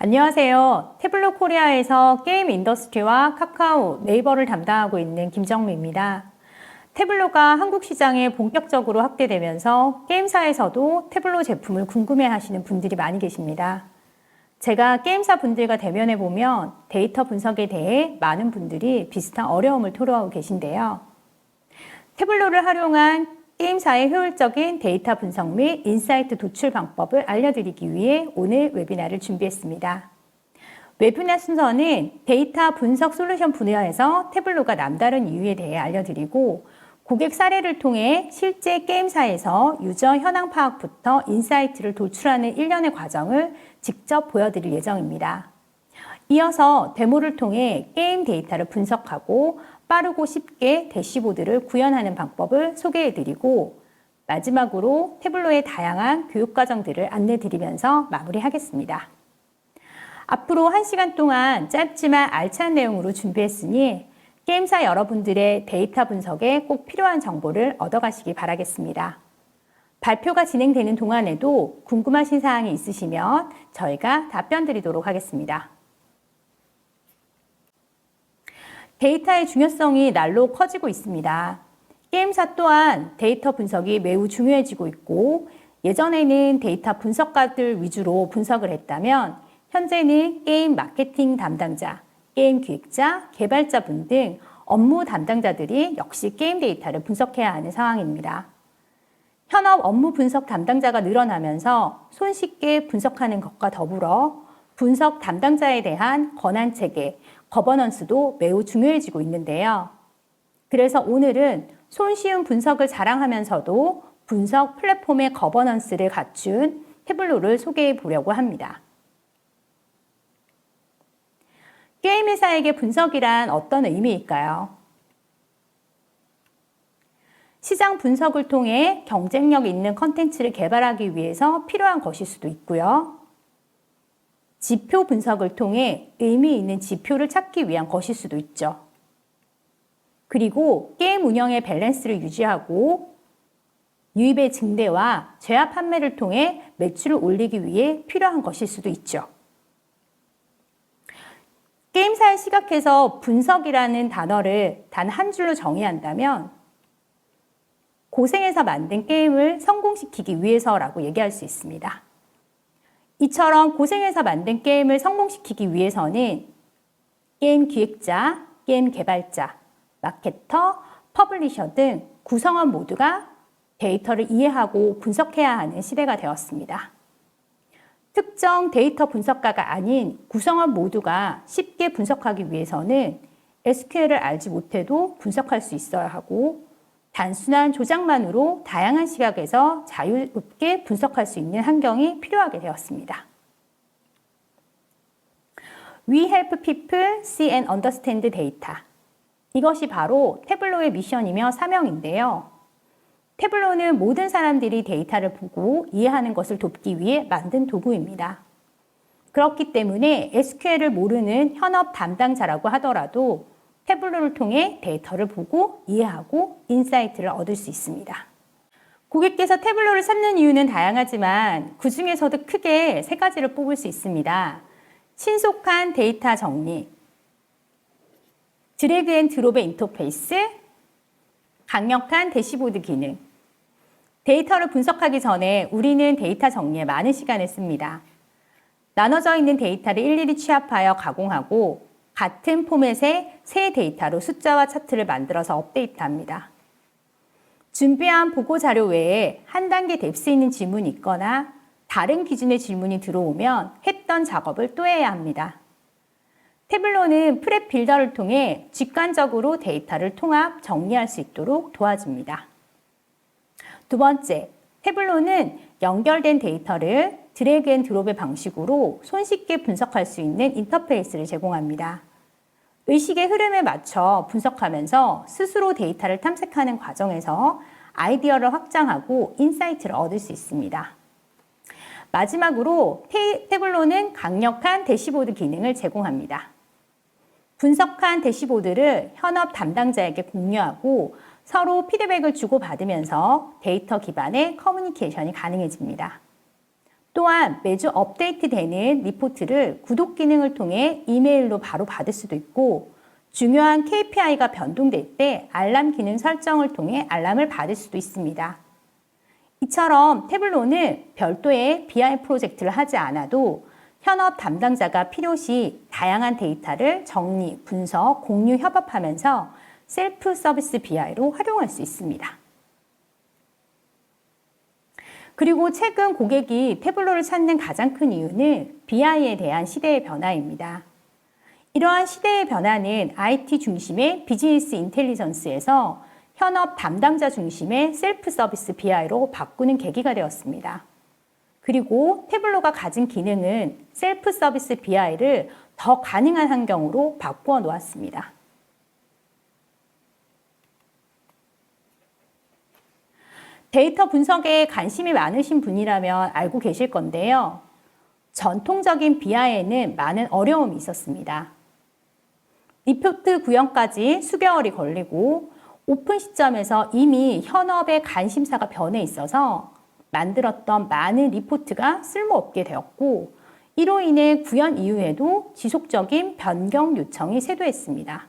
안녕하세요. 태블로 코리아에서 게임 인더스트리와 카카오, 네이버를 담당하고 있는 김정미입니다. 태블로가 한국 시장에 본격적으로 확대되면서 게임사에서도 태블로 제품을 궁금해 하시는 분들이 많이 계십니다. 제가 게임사 분들과 대면해 보면 데이터 분석에 대해 많은 분들이 비슷한 어려움을 토로하고 계신데요. 태블로를 활용한 게임사의 효율적인 데이터 분석 및 인사이트 도출 방법을 알려드리기 위해 오늘 웨비나를 준비했습니다. 웨비나 순서는 데이터 분석 솔루션 분야에서 태블로가 남다른 이유에 대해 알려드리고 고객 사례를 통해 실제 게임사에서 유저 현황 파악부터 인사이트를 도출하는 일련의 과정을 직접 보여드릴 예정입니다. 이어서 데모를 통해 게임 데이터를 분석하고 빠르고 쉽게 대시보드를 구현하는 방법을 소개해드리고 마지막으로 태블로의 다양한 교육과정들을 안내드리면서 마무리하겠습니다. 앞으로 1시간 동안 짧지만 알찬 내용으로 준비했으니 게임사 여러분들의 데이터 분석에 꼭 필요한 정보를 얻어가시기 바라겠습니다. 발표가 진행되는 동안에도 궁금하신 사항이 있으시면 저희가 답변 드리도록 하겠습니다. 데이터의 중요성이 날로 커지고 있습니다. 게임사 또한 데이터 분석이 매우 중요해지고 있고 예전에는 데이터 분석가들 위주로 분석을 했다면 현재는 게임 마케팅 담당자, 게임 기획자, 개발자분 등 업무 담당자들이 역시 게임 데이터를 분석해야 하는 상황입니다. 현업 업무 분석 담당자가 늘어나면서 손쉽게 분석하는 것과 더불어 분석 담당자에 대한 권한체계, 거버넌스도 매우 중요해지고 있는데요. 그래서 오늘은 손쉬운 분석을 자랑하면서도 분석 플랫폼의 거버넌스를 갖춘 태블로를 소개해 보려고 합니다. 게임 회사에게 분석이란 어떤 의미일까요? 시장 분석을 통해 경쟁력 있는 컨텐츠를 개발하기 위해서 필요한 것일 수도 있고요. 지표 분석을 통해 의미 있는 지표를 찾기 위한 것일 수도 있죠. 그리고 게임 운영의 밸런스를 유지하고 유입의 증대와 제휴 판매를 통해 매출을 올리기 위해 필요한 것일 수도 있죠. 게임사의 시각에서 분석이라는 단어를 단 한 줄로 정의한다면 고생해서 만든 게임을 성공시키기 위해서라고 얘기할 수 있습니다. 이처럼 고생해서 만든 게임을 성공시키기 위해서는 게임 기획자, 게임 개발자, 마케터, 퍼블리셔 등 구성원 모두가 데이터를 이해하고 분석해야 하는 시대가 되었습니다. 특정 데이터 분석가가 아닌 구성원 모두가 쉽게 분석하기 위해서는 SQL을 알지 못해도 분석할 수 있어야 하고 단순한 조작만으로 다양한 시각에서 자유롭게 분석할 수 있는 환경이 필요하게 되었습니다. We help people see and understand data. 이것이 바로 태블로의 미션이며 사명인데요. 태블로는 모든 사람들이 데이터를 보고 이해하는 것을 돕기 위해 만든 도구입니다. 그렇기 때문에 SQL을 모르는 현업 담당자라고 하더라도 태블로를 통해 데이터를 보고 이해하고 인사이트를 얻을 수 있습니다. 고객께서 태블로를 찾는 이유는 다양하지만 그 중에서도 크게 3가지를 뽑을 수 있습니다. 신속한 데이터 정리, 드래그 앤 드롭의 인터페이스, 강력한 대시보드 기능. 데이터를 분석하기 전에 우리는 데이터 정리에 많은 시간을 씁니다. 나눠져 있는 데이터를 일일이 취합하여 가공하고 같은 포맷의 새 데이터로 숫자와 차트를 만들어서 업데이트합니다. 준비한 보고 자료 외에 한 단계 뎁스 있는 질문이 있거나 다른 기준의 질문이 들어오면 했던 작업을 또 해야 합니다. 태블로는 프랩 빌더를 통해 직관적으로 데이터를 통합, 정리할 수 있도록 도와줍니다. 두 번째, 태블로는 연결된 데이터를 드래그 앤 드롭의 방식으로 손쉽게 분석할 수 있는 인터페이스를 제공합니다. 의식의 흐름에 맞춰 분석하면서 스스로 데이터를 탐색하는 과정에서 아이디어를 확장하고 인사이트를 얻을 수 있습니다. 마지막으로 태블로는 강력한 대시보드 기능을 제공합니다. 분석한 대시보드를 현업 담당자에게 공유하고 서로 피드백을 주고받으면서 데이터 기반의 커뮤니케이션이 가능해집니다. 또한 매주 업데이트되는 리포트를 구독 기능을 통해 이메일로 바로 받을 수도 있고, 중요한 KPI가 변동될 때 알람 기능 설정을 통해 알람을 받을 수도 있습니다. 이처럼 태블로는 별도의 BI 프로젝트를 하지 않아도 현업 담당자가 필요시 다양한 데이터를 정리, 분석, 공유, 협업하면서 셀프 서비스 BI로 활용할 수 있습니다. 그리고 최근 고객이 태블로를 찾는 가장 큰 이유는 BI에 대한 시대의 변화입니다. 이러한 시대의 변화는 IT 중심의 비즈니스 인텔리전스에서 현업 담당자 중심의 셀프 서비스 BI로 바꾸는 계기가 되었습니다. 그리고 태블로가 가진 기능은 셀프 서비스 BI를 더 가능한 환경으로 바꾸어 놓았습니다. 데이터 분석에 관심이 많으신 분이라면 알고 계실 건데요. 전통적인 BI에는 많은 어려움이 있었습니다. 리포트 구현까지 수개월이 걸리고 오픈 시점에서 이미 현업의 관심사가 변해 있어서 만들었던 많은 리포트가 쓸모없게 되었고, 이로 인해 구현 이후에도 지속적인 변경 요청이 쇄도했습니다.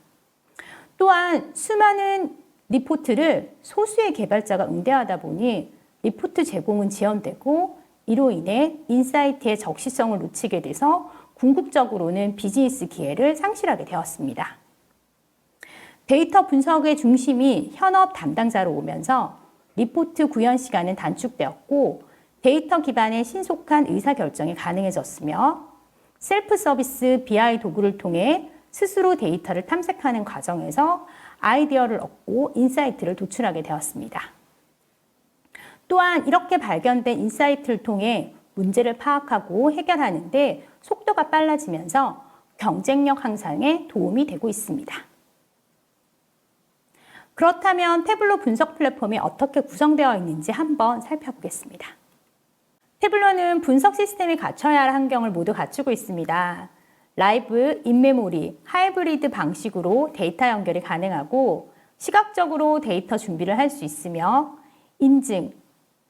또한 수많은 리포트를 소수의 개발자가 응대하다 보니 리포트 제공은 지연되고, 이로 인해 인사이트의 적시성을 놓치게 돼서 궁극적으로는 비즈니스 기회를 상실하게 되었습니다. 데이터 분석의 중심이 현업 담당자로 오면서 리포트 구현 시간은 단축되었고, 데이터 기반의 신속한 의사결정이 가능해졌으며, 셀프 서비스 BI 도구를 통해 스스로 데이터를 탐색하는 과정에서 아이디어를 얻고 인사이트를 도출하게 되었습니다. 또한 이렇게 발견된 인사이트를 통해 문제를 파악하고 해결하는 데 속도가 빨라지면서 경쟁력 향상에 도움이 되고 있습니다. 그렇다면 태블로 분석 플랫폼이 어떻게 구성되어 있는지 한번 살펴보겠습니다. 태블로는 분석 시스템이 갖춰야 할 환경을 모두 갖추고 있습니다. 라이브, 인메모리, 하이브리드 방식으로 데이터 연결이 가능하고, 시각적으로 데이터 준비를 할 수 있으며, 인증,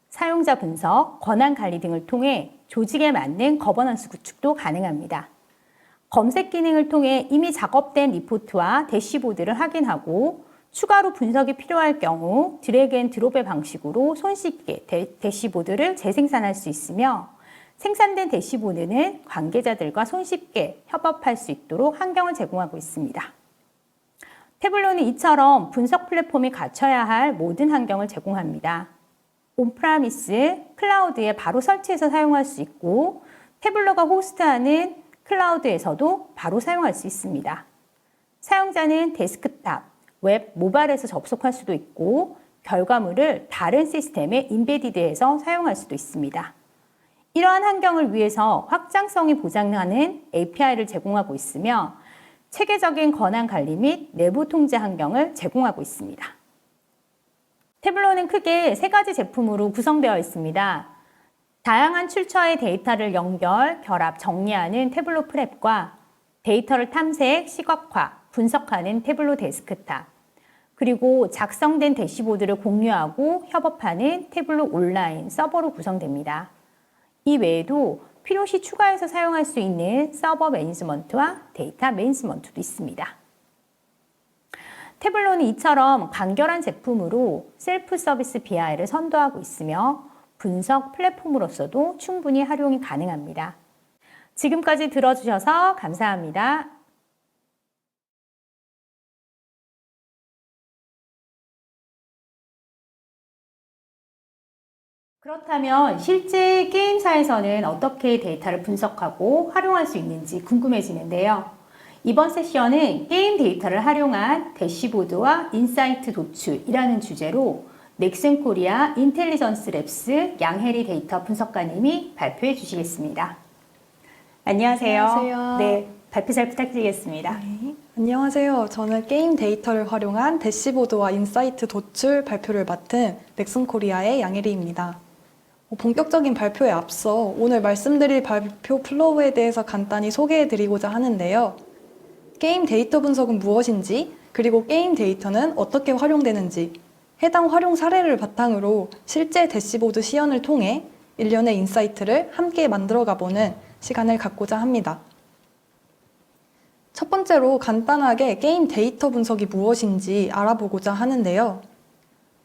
사용자 분석, 권한 관리 등을 통해 조직에 맞는 거버넌스 구축도 가능합니다. 검색 기능을 통해 이미 작업된 리포트와 대시보드를 확인하고, 추가로 분석이 필요할 경우 드래그 앤 드롭의 방식으로 손쉽게 대시보드를 재생산할 수 있으며, 생산된 대시보드는 관계자들과 손쉽게 협업할 수 있도록 환경을 제공하고 있습니다. 태블로는 이처럼 분석 플랫폼이 갖춰야 할 모든 환경을 제공합니다. 온프라미스, 클라우드에 바로 설치해서 사용할 수 있고, 태블로가 호스트하는 클라우드에서도 바로 사용할 수 있습니다. 사용자는 데스크탑, 웹, 모바일에서 접속할 수도 있고, 결과물을 다른 시스템에 인베디드해서 사용할 수도 있습니다. 이러한 환경을 위해서 확장성이 보장하는 API를 제공하고 있으며, 체계적인 권한 관리 및 내부 통제 환경을 제공하고 있습니다. 태블로는 크게 3가지 제품으로 구성되어 있습니다. 다양한 출처의 데이터를 연결, 결합, 정리하는 태블로 프랩과 데이터를 탐색, 시각화, 분석하는 태블로 데스크탑, 그리고 작성된 대시보드를 공유하고 협업하는 태블로 온라인 서버로 구성됩니다. 이 외에도 필요시 추가해서 사용할 수 있는 서버 매니지먼트와 데이터 매니지먼트도 있습니다. 태블로는 이처럼 간결한 제품으로 셀프 서비스 BI를 선도하고 있으며, 분석 플랫폼으로서도 충분히 활용이 가능합니다. 지금까지 들어주셔서 감사합니다. 그렇다면 실제 게임사에서는 어떻게 데이터를 분석하고 활용할 수 있는지 궁금해지는데요. 이번 세션은 게임 데이터를 활용한 대시보드와 인사이트 도출이라는 주제로 넥슨 코리아 인텔리전스 랩스 양혜리 데이터 분석가님이 발표해 주시겠습니다. 안녕하세요. 안녕하세요. 네, 발표 잘 부탁드리겠습니다. 네. 안녕하세요. 저는 게임 데이터를 활용한 대시보드와 인사이트 도출 발표를 맡은 넥슨 코리아의 양혜리입니다. 본격적인 발표에 앞서 오늘 말씀드릴 발표 플로우에 대해서 간단히 소개해드리고자 하는데요. 게임 데이터 분석은 무엇인지, 그리고 게임 데이터는 어떻게 활용되는지, 해당 활용 사례를 바탕으로 실제 대시보드 시연을 통해 일련의 인사이트를 함께 만들어가 보는 시간을 갖고자 합니다. 첫 번째로 간단하게 게임 데이터 분석이 무엇인지 알아보고자 하는데요.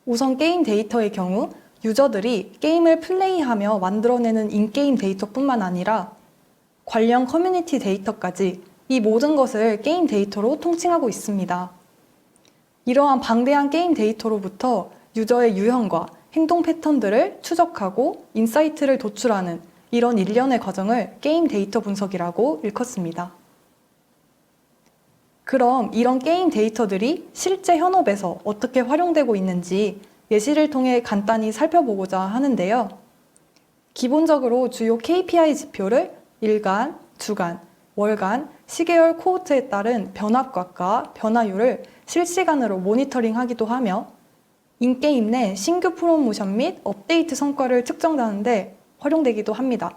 우선 게임 데이터의 경우 유저들이 게임을 플레이하며 만들어내는 인게임 데이터뿐만 아니라 관련 커뮤니티 데이터까지 이 모든 것을 게임 데이터로 통칭하고 있습니다. 이러한 방대한 게임 데이터로부터 유저의 유형과 행동 패턴들을 추적하고 인사이트를 도출하는 이런 일련의 과정을 게임 데이터 분석이라고 일컫습니다. 그럼 이런 게임 데이터들이 실제 현업에서 어떻게 활용되고 있는지 예시를 통해 간단히 살펴보고자 하는데요. 기본적으로 주요 KPI 지표를 일간, 주간, 월간, 시계열 코호트에 따른 변화값과 변화율을 실시간으로 모니터링하기도 하며 인게임 내 신규 프로모션 및 업데이트 성과를 측정하는데 활용되기도 합니다.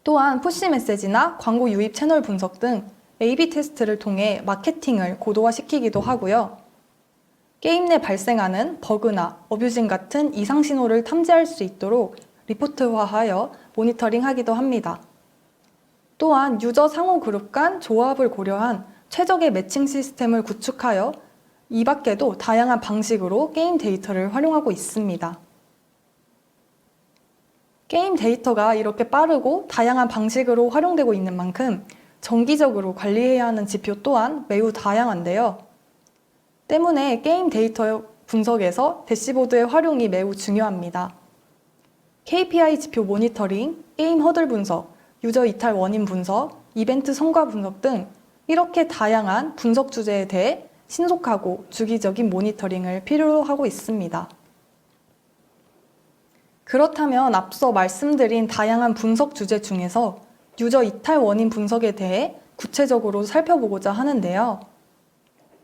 또한 푸시 메시지나 광고 유입 채널 분석 등 A/B 테스트를 통해 마케팅을 고도화시키기도 하고요. 게임 내 발생하는 버그나 어뷰징 같은 이상 신호를 탐지할 수 있도록 리포트화하여 모니터링하기도 합니다. 또한 유저 상호 그룹 간 조합을 고려한 최적의 매칭 시스템을 구축하여 이 밖에도 다양한 방식으로 게임 데이터를 활용하고 있습니다. 게임 데이터가 이렇게 빠르고 다양한 방식으로 활용되고 있는 만큼 정기적으로 관리해야 하는 지표 또한 매우 다양한데요. 때문에 게임 데이터 분석에서 대시보드의 활용이 매우 중요합니다. KPI 지표 모니터링, 게임 허들 분석, 유저 이탈 원인 분석, 이벤트 성과 분석 등 이렇게 다양한 분석 주제에 대해 신속하고 주기적인 모니터링을 필요로 하고 있습니다. 그렇다면 앞서 말씀드린 다양한 분석 주제 중에서 유저 이탈 원인 분석에 대해 구체적으로 살펴보고자 하는데요.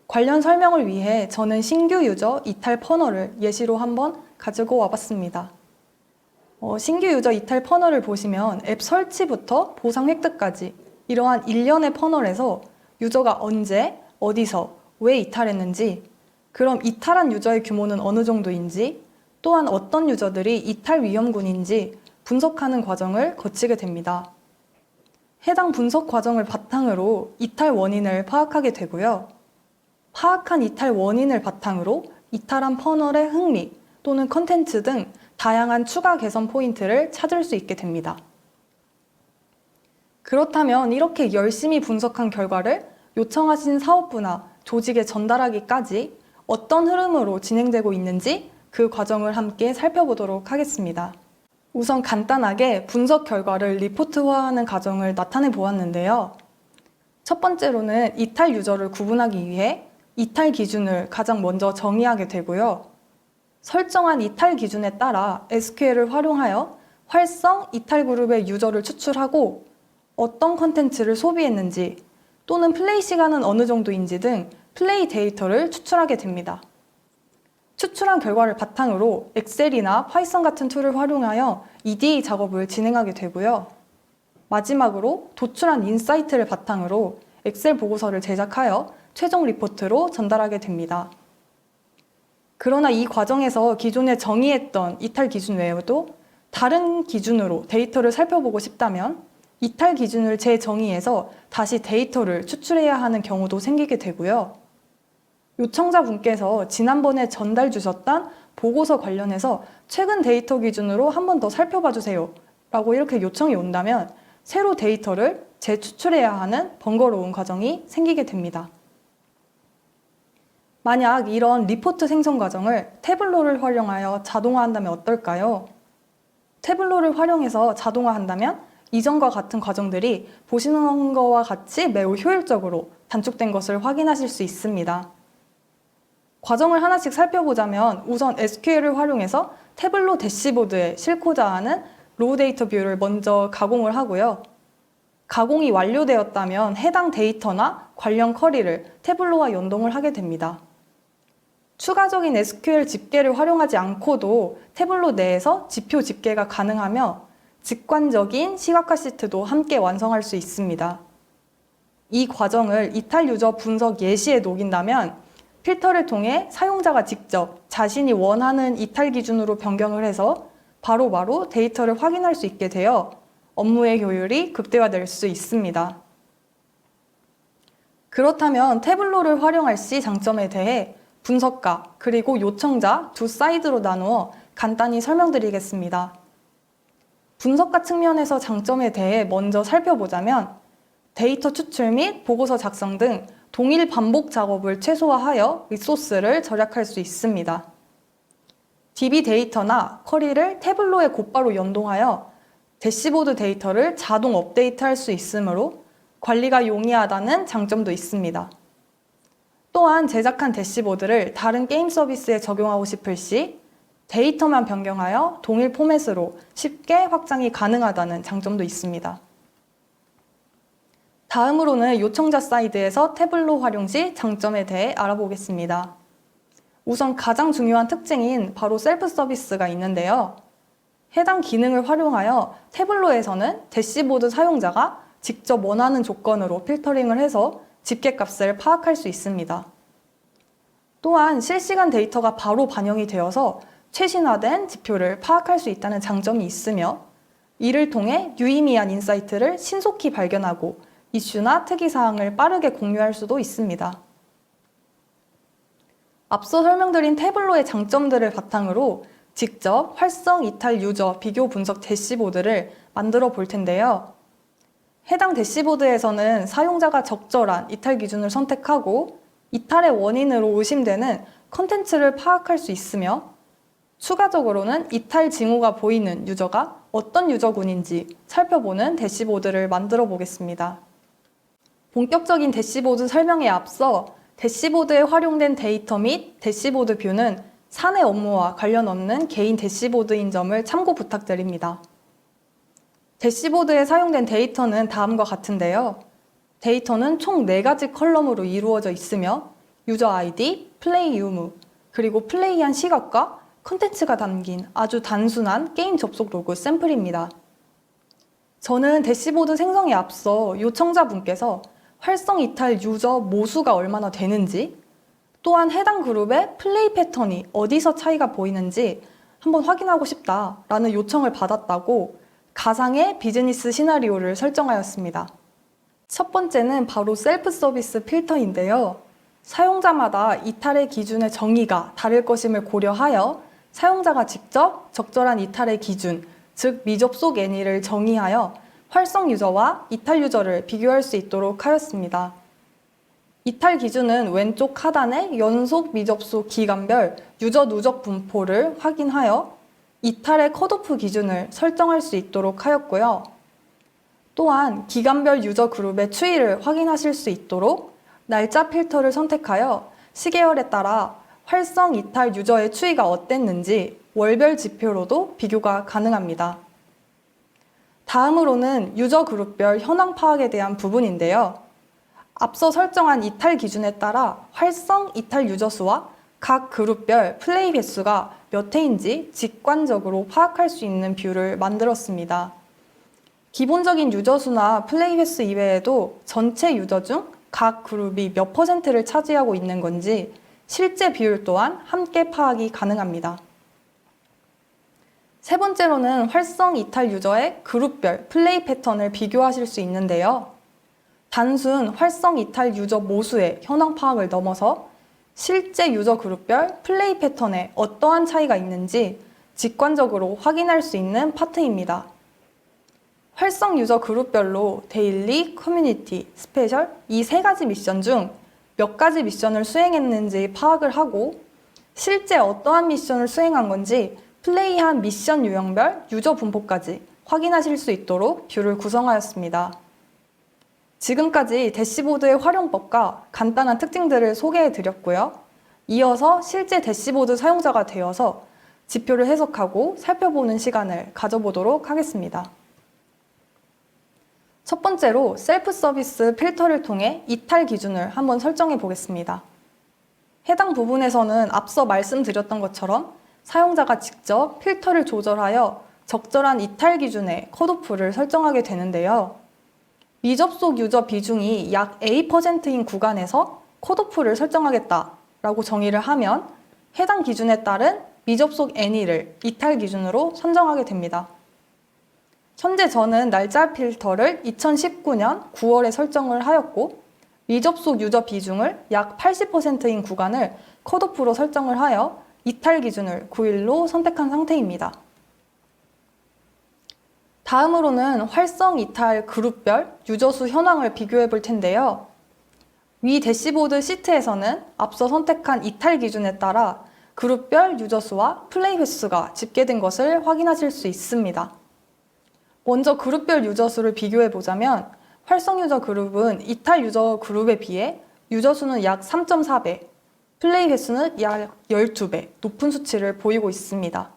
관련 설명을 위해 저는 신규 유저 이탈 퍼널을 예시로 한번 가지고 와봤습니다. 신규 유저 이탈 퍼널을 보시면 앱 설치부터 보상 획득까지 이러한 일련의 퍼널에서 유저가 언제, 어디서, 왜 이탈했는지, 그럼 이탈한 유저의 규모는 어느 정도인지, 또한 어떤 유저들이 이탈 위험군인지 분석하는 과정을 거치게 됩니다. 해당 분석 과정을 바탕으로 이탈 원인을 파악하게 되고요. 파악한 이탈 원인을 바탕으로 이탈한 퍼널의 흥미 또는 컨텐츠 등 다양한 추가 개선 포인트를 찾을 수 있게 됩니다. 그렇다면 이렇게 열심히 분석한 결과를 요청하신 사업부나 조직에 전달하기까지 어떤 흐름으로 진행되고 있는지 그 과정을 함께 살펴보도록 하겠습니다. 우선 간단하게 분석 결과를 리포트화하는 과정을 나타내 보았는데요. 첫 번째로는 이탈 유저를 구분하기 위해 이탈 기준을 가장 먼저 정의하게 되고요. 설정한 이탈 기준에 따라 SQL을 활용하여 활성 이탈 그룹의 유저를 추출하고 어떤 컨텐츠를 소비했는지 또는 플레이 시간은 어느 정도인지 등 플레이 데이터를 추출하게 됩니다. 추출한 결과를 바탕으로 엑셀이나 파이썬 같은 툴을 활용하여 EDA 작업을 진행하게 되고요. 마지막으로 도출한 인사이트를 바탕으로 엑셀 보고서를 제작하여 최종 리포트로 전달하게 됩니다. 그러나 이 과정에서 기존에 정의했던 이탈 기준 외에도 다른 기준으로 데이터를 살펴보고 싶다면 이탈 기준을 재정의해서 다시 데이터를 추출해야 하는 경우도 생기게 되고요. 요청자분께서 지난번에 전달 주셨던 보고서 관련해서 최근 데이터 기준으로 한 번 더 살펴봐 주세요 라고 이렇게 요청이 온다면 새로 데이터를 재추출해야 하는 번거로운 과정이 생기게 됩니다. 만약 이런 리포트 생성 과정을 태블로를 활용하여 자동화한다면 어떨까요? 태블로를 활용해서 자동화한다면 이전과 같은 과정들이 보시는 것과 같이 매우 효율적으로 단축된 것을 확인하실 수 있습니다. 과정을 하나씩 살펴보자면 우선 SQL을 활용해서 태블로 대시보드에 싣고자 하는 로우 데이터 뷰를 먼저 가공을 하고요. 가공이 완료되었다면 해당 데이터나 관련 쿼리를 태블로와 연동을 하게 됩니다. 추가적인 SQL 집계를 활용하지 않고도 태블로 내에서 지표 집계가 가능하며 직관적인 시각화 시트도 함께 완성할 수 있습니다. 이 과정을 이탈 유저 분석 예시에 녹인다면 필터를 통해 사용자가 직접 자신이 원하는 이탈 기준으로 변경을 해서 바로바로 데이터를 확인할 수 있게 되어 업무의 효율이 극대화될 수 있습니다. 그렇다면 태블로를 활용할 시 장점에 대해 분석가 그리고 요청자 두 사이드로 나누어 간단히 설명드리겠습니다. 분석가 측면에서 장점에 대해 먼저 살펴보자면 데이터 추출 및 보고서 작성 등 동일 반복 작업을 최소화하여 리소스를 절약할 수 있습니다. DB 데이터나 쿼리를 태블로에 곧바로 연동하여 대시보드 데이터를 자동 업데이트할 수 있으므로 관리가 용이하다는 장점도 있습니다. 또한 제작한 대시보드를 다른 게임 서비스에 적용하고 싶을 시 데이터만 변경하여 동일 포맷으로 쉽게 확장이 가능하다는 장점도 있습니다. 다음으로는 요청자 사이드에서 태블로 활용 시 장점에 대해 알아보겠습니다. 우선 가장 중요한 특징인 바로 셀프 서비스가 있는데요. 해당 기능을 활용하여 태블로에서는 대시보드 사용자가 직접 원하는 조건으로 필터링을 해서 집계값을 파악할 수 있습니다. 또한 실시간 데이터가 바로 반영이 되어서 최신화된 지표를 파악할 수 있다는 장점이 있으며 이를 통해 유의미한 인사이트를 신속히 발견하고 이슈나 특이사항을 빠르게 공유할 수도 있습니다. 앞서 설명드린 태블로의 장점들을 바탕으로 직접 활성 이탈 유저 비교 분석 대시보드를 만들어 볼 텐데요. 해당 대시보드에서는 사용자가 적절한 이탈 기준을 선택하고 이탈의 원인으로 의심되는 컨텐츠를 파악할 수 있으며 추가적으로는 이탈 징후가 보이는 유저가 어떤 유저군인지 살펴보는 대시보드를 만들어 보겠습니다. 본격적인 대시보드 설명에 앞서 대시보드에 활용된 데이터 및 대시보드 뷰는 사내 업무와 관련 없는 개인 대시보드인 점을 참고 부탁드립니다. 대시보드에 사용된 데이터는 다음과 같은데요. 데이터는 총 4가지 컬럼으로 이루어져 있으며 유저 아이디, 플레이 유무, 그리고 플레이한 시각과 컨텐츠가 담긴 아주 단순한 게임 접속 로그 샘플입니다. 저는 대시보드 생성에 앞서 요청자분께서 활성 이탈 유저 모수가 얼마나 되는지, 또한 해당 그룹의 플레이 패턴이 어디서 차이가 보이는지 한번 확인하고 싶다라는 요청을 받았다고 가상의 비즈니스 시나리오를 설정하였습니다. 첫 번째는 바로 셀프 서비스 필터인데요. 사용자마다 이탈의 기준의 정의가 다를 것임을 고려하여 사용자가 직접 적절한 이탈의 기준, 즉 미접속 애니를 정의하여 활성 유저와 이탈 유저를 비교할 수 있도록 하였습니다. 이탈 기준은 왼쪽 하단의 연속 미접속 기간별 유저 누적 분포를 확인하여 이탈의 컷오프 기준을 설정할 수 있도록 하였고요. 또한 기간별 유저 그룹의 추이를 확인하실 수 있도록 날짜 필터를 선택하여 시계열에 따라 활성 이탈 유저의 추이가 어땠는지 월별 지표로도 비교가 가능합니다. 다음으로는 유저 그룹별 현황 파악에 대한 부분인데요. 앞서 설정한 이탈 기준에 따라 활성 이탈 유저 수와 각 그룹별 플레이 횟수가 몇 회인지 직관적으로 파악할 수 있는 뷰를 만들었습니다. 기본적인 유저 수나 플레이 횟수 이외에도 전체 유저 중 각 그룹이 몇 %를 차지하고 있는 건지 실제 비율 또한 함께 파악이 가능합니다. 세 번째로는 활성 이탈 유저의 그룹별 플레이 패턴을 비교하실 수 있는데요. 단순 활성 이탈 유저 모수의 현황 파악을 넘어서 실제 유저 그룹별 플레이 패턴에 어떠한 차이가 있는지 직관적으로 확인할 수 있는 파트입니다. 활성 유저 그룹별로 데일리, 커뮤니티, 스페셜 이 3가지 미션 중 몇 가지 미션을 수행했는지 파악을 하고 실제 어떠한 미션을 수행한 건지 플레이한 미션 유형별 유저 분포까지 확인하실 수 있도록 뷰를 구성하였습니다. 지금까지 대시보드의 활용법과 간단한 특징들을 소개해 드렸고요. 이어서 실제 대시보드 사용자가 되어서 지표를 해석하고 살펴보는 시간을 가져보도록 하겠습니다. 첫 번째로 셀프 서비스 필터를 통해 이탈 기준을 한번 설정해 보겠습니다. 해당 부분에서는 앞서 말씀드렸던 것처럼 사용자가 직접 필터를 조절하여 적절한 이탈 기준의 컷오프를 설정하게 되는데요. 미접속 유저 비중이 약 A%인 구간에서 컷오프를 설정하겠다라고 정의를 하면 해당 기준에 따른 미접속 any를 이탈 기준으로 선정하게 됩니다. 현재 저는 날짜 필터를 2019년 9월에 설정을 하였고 미접속 유저 비중을 약 80%인 구간을 컷오프로 설정을 하여 이탈 기준을 9일로 선택한 상태입니다. 다음으로는 활성 이탈 그룹별 유저 수 현황을 비교해 볼 텐데요. 위 대시보드 시트에서는 앞서 선택한 이탈 기준에 따라 그룹별 유저 수와 플레이 횟수가 집계된 것을 확인하실 수 있습니다. 먼저 그룹별 유저 수를 비교해 보자면 활성 유저 그룹은 이탈 유저 그룹에 비해 유저 수는 약 3.4배, 플레이 횟수는 약 12배 높은 수치를 보이고 있습니다.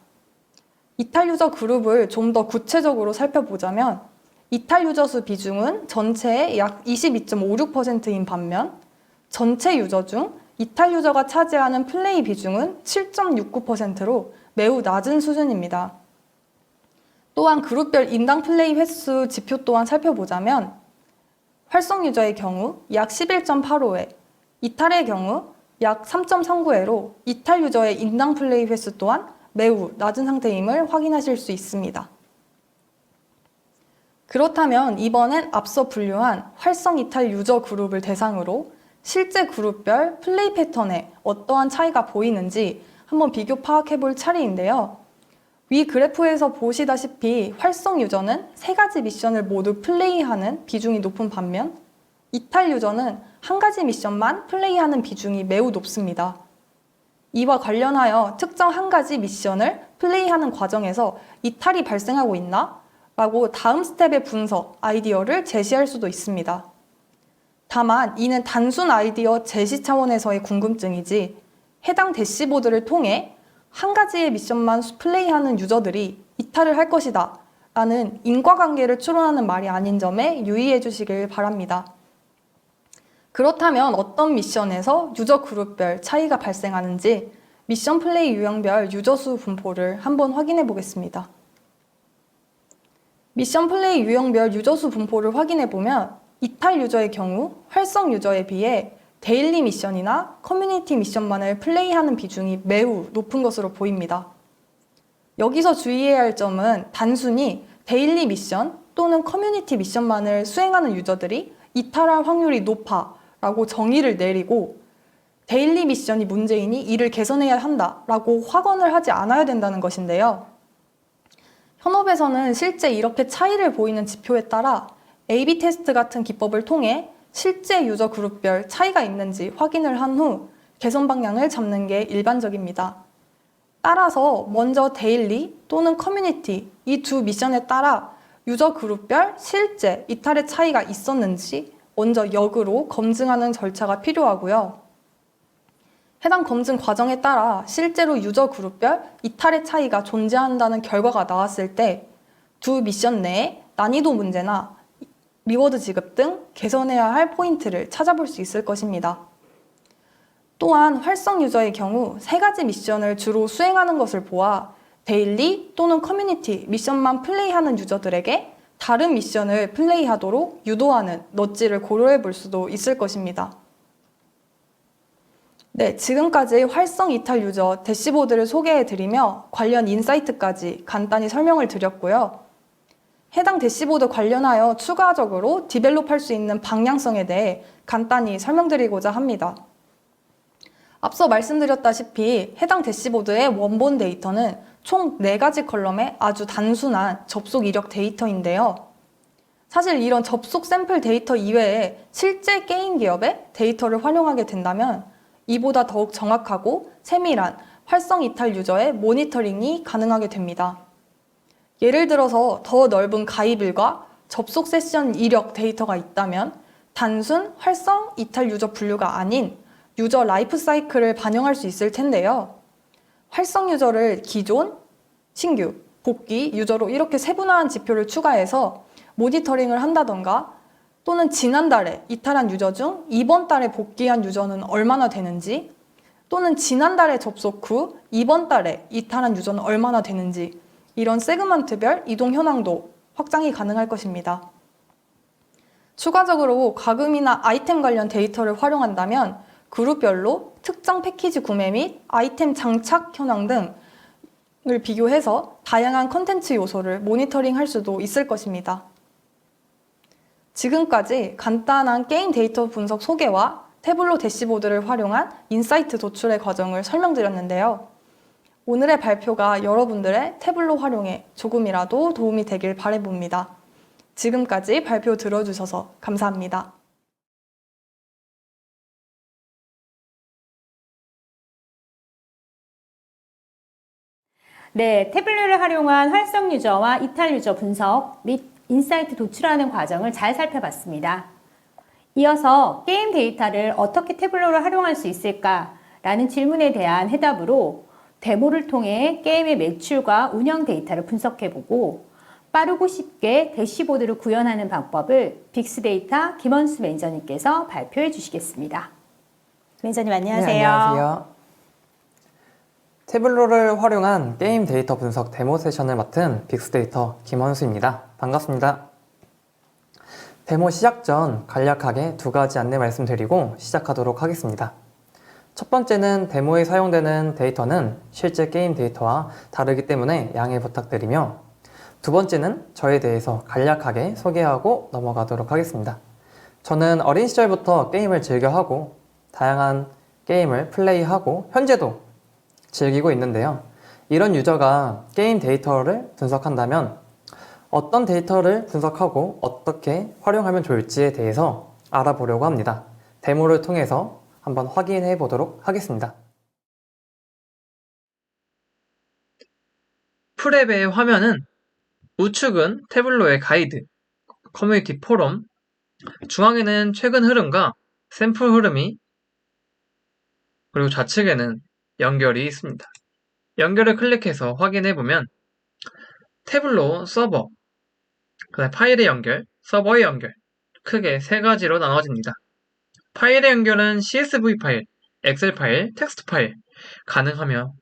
이탈 유저 그룹을 좀 더 구체적으로 살펴보자면 이탈 유저 수 비중은 전체의 약 22.56%인 반면 전체 유저 중 이탈 유저가 차지하는 플레이 비중은 7.69%로 매우 낮은 수준입니다. 또한 그룹별 인당 플레이 횟수 지표 또한 살펴보자면 활성 유저의 경우 약 11.85회, 이탈의 경우 약 3.39회로 이탈 유저의 인당 플레이 횟수 또한 매우 낮은 상태임을 확인하실 수 있습니다. 그렇다면 이번엔 앞서 분류한 활성 이탈 유저 그룹을 대상으로 실제 그룹별 플레이 패턴에 어떠한 차이가 보이는지 한번 비교 파악해 볼 차례인데요. 위 그래프에서 보시다시피 활성 유저는 3가지 미션을 모두 플레이하는 비중이 높은 반면 이탈 유저는 한 가지 미션만 플레이하는 비중이 매우 높습니다. 이와 관련하여 특정 한 가지 미션을 플레이하는 과정에서 이탈이 발생하고 있나? 라고 다음 스텝의 분석, 아이디어를 제시할 수도 있습니다. 다만 이는 단순 아이디어 제시 차원에서의 궁금증이지 해당 대시보드를 통해 한 가지의 미션만 플레이하는 유저들이 이탈을 할 것이다 라는 인과관계를 추론하는 말이 아닌 점에 유의해 주시길 바랍니다. 그렇다면 어떤 미션에서 유저 그룹별 차이가 발생하는지 미션 플레이 유형별 유저 수 분포를 한번 확인해 보겠습니다. 미션 플레이 유형별 유저 수 분포를 확인해 보면 이탈 유저의 경우 활성 유저에 비해 데일리 미션이나 커뮤니티 미션만을 플레이하는 비중이 매우 높은 것으로 보입니다. 여기서 주의해야 할 점은 단순히 데일리 미션 또는 커뮤니티 미션만을 수행하는 유저들이 이탈할 확률이 높아 라고 정의를 내리고 데일리 미션이 문제이니 이를 개선해야 한다 라고 확언을 하지 않아야 된다는 것인데요. 현업에서는 실제 이렇게 차이를 보이는 지표에 따라 A/B 테스트 같은 기법을 통해 실제 유저 그룹별 차이가 있는지 확인을 한 후 개선 방향을 잡는 게 일반적입니다. 따라서 먼저 데일리 또는 커뮤니티 이 두 미션에 따라 유저 그룹별 실제 이탈의 차이가 있었는지 먼저 역으로 검증하는 절차가 필요하고요. 해당 검증 과정에 따라 실제로 유저 그룹별 이탈의 차이가 존재한다는 결과가 나왔을 때 두 미션 내에 난이도 문제나 리워드 지급 등 개선해야 할 포인트를 찾아볼 수 있을 것입니다. 또한 활성 유저의 경우 3가지 미션을 주로 수행하는 것을 보아 데일리 또는 커뮤니티 미션만 플레이하는 유저들에게 다른 미션을 플레이하도록 유도하는 넛지를 고려해 볼 수도 있을 것입니다. 네, 지금까지 활성 이탈 유저 대시보드를 소개해 드리며 관련 인사이트까지 간단히 설명을 드렸고요. 해당 대시보드 관련하여 추가적으로 디벨롭할 수 있는 방향성에 대해 간단히 설명드리고자 합니다. 앞서 말씀드렸다시피 해당 대시보드의 원본 데이터는 총 4가지 컬럼의 아주 단순한 접속 이력 데이터인데요. 사실 이런 접속 샘플 데이터 이외에 실제 게임 기업의 데이터를 활용하게 된다면 이보다 더욱 정확하고 세밀한 활성 이탈 유저의 모니터링이 가능하게 됩니다. 예를 들어서 더 넓은 가입일과 접속 세션 이력 데이터가 있다면 단순 활성 이탈 유저 분류가 아닌 유저 라이프 사이클을 반영할 수 있을 텐데요. 활성 유저를 기존, 신규, 복귀 유저로 이렇게 세분화한 지표를 추가해서 모니터링을 한다던가 또는 지난달에 이탈한 유저 중 이번 달에 복귀한 유저는 얼마나 되는지 또는 지난달에 접속 후 이번 달에 이탈한 유저는 얼마나 되는지 이런 세그먼트별 이동 현황도 확장이 가능할 것입니다. 추가적으로 과금이나 아이템 관련 데이터를 활용한다면 그룹별로 특정 패키지 구매 및 아이템 장착 현황 등 비교해서 다양한 컨텐츠 요소를 모니터링 할 수도 있을 것입니다. 지금까지 간단한 게임 데이터 분석 소개와 태블로 대시보드를 활용한 인사이트 도출의 과정을 설명드렸는데요. 오늘의 발표가 여러분들의 태블로 활용에 조금이라도 도움이 되길 바라봅니다. 지금까지 발표 들어주셔서 감사합니다. 네, 태블릿을 활용한 활성 유저와 이탈 유저 분석 및 인사이트 도출하는 과정을 잘 살펴봤습니다. 이어서 게임 데이터를 어떻게 태블로로 활용할 수 있을까라는 질문에 대한 해답으로 데모를 통해 게임의 매출과 운영 데이터를 분석해보고 빠르고 쉽게 대시보드를 구현하는 방법을 빅스데이터 김원수 매니저님께서 발표해 주시겠습니다. 매니저님 안녕하세요. 네, 안녕하세요. 태블로를 활용한 게임 데이터 분석 데모 세션을 맡은 빅스데이터 김원수입니다. 반갑습니다. 데모 시작 전 간략하게 두 가지 안내 말씀드리고 시작하도록 하겠습니다. 첫 번째는 데모에 사용되는 데이터는 실제 게임 데이터와 다르기 때문에 양해 부탁드리며, 두 번째는 저에 대해서 간략하게 소개하고 넘어가도록 하겠습니다. 저는 어린 시절부터 게임을 즐겨하고 다양한 게임을 플레이하고 현재도 즐기고 있는데요. 이런 유저가 게임 데이터를 분석한다면 어떤 데이터를 분석하고 어떻게 활용하면 좋을지에 대해서 알아보려고 합니다. 데모를 통해서 한번 확인해 보도록 하겠습니다. 프랩의 화면은 우측은 태블로의 가이드, 커뮤니티 포럼, 중앙에는 최근 흐름과 샘플 흐름이, 그리고 좌측에는 연결이 있습니다. 연결을 클릭해서 확인해보면 태블로 서버, 그다음 파일의 연결, 서버의 연결, 크게 세 가지로 나눠집니다. 파일의 연결은 CSV 파일, 엑셀 파일, 텍스트 파일 가능하며,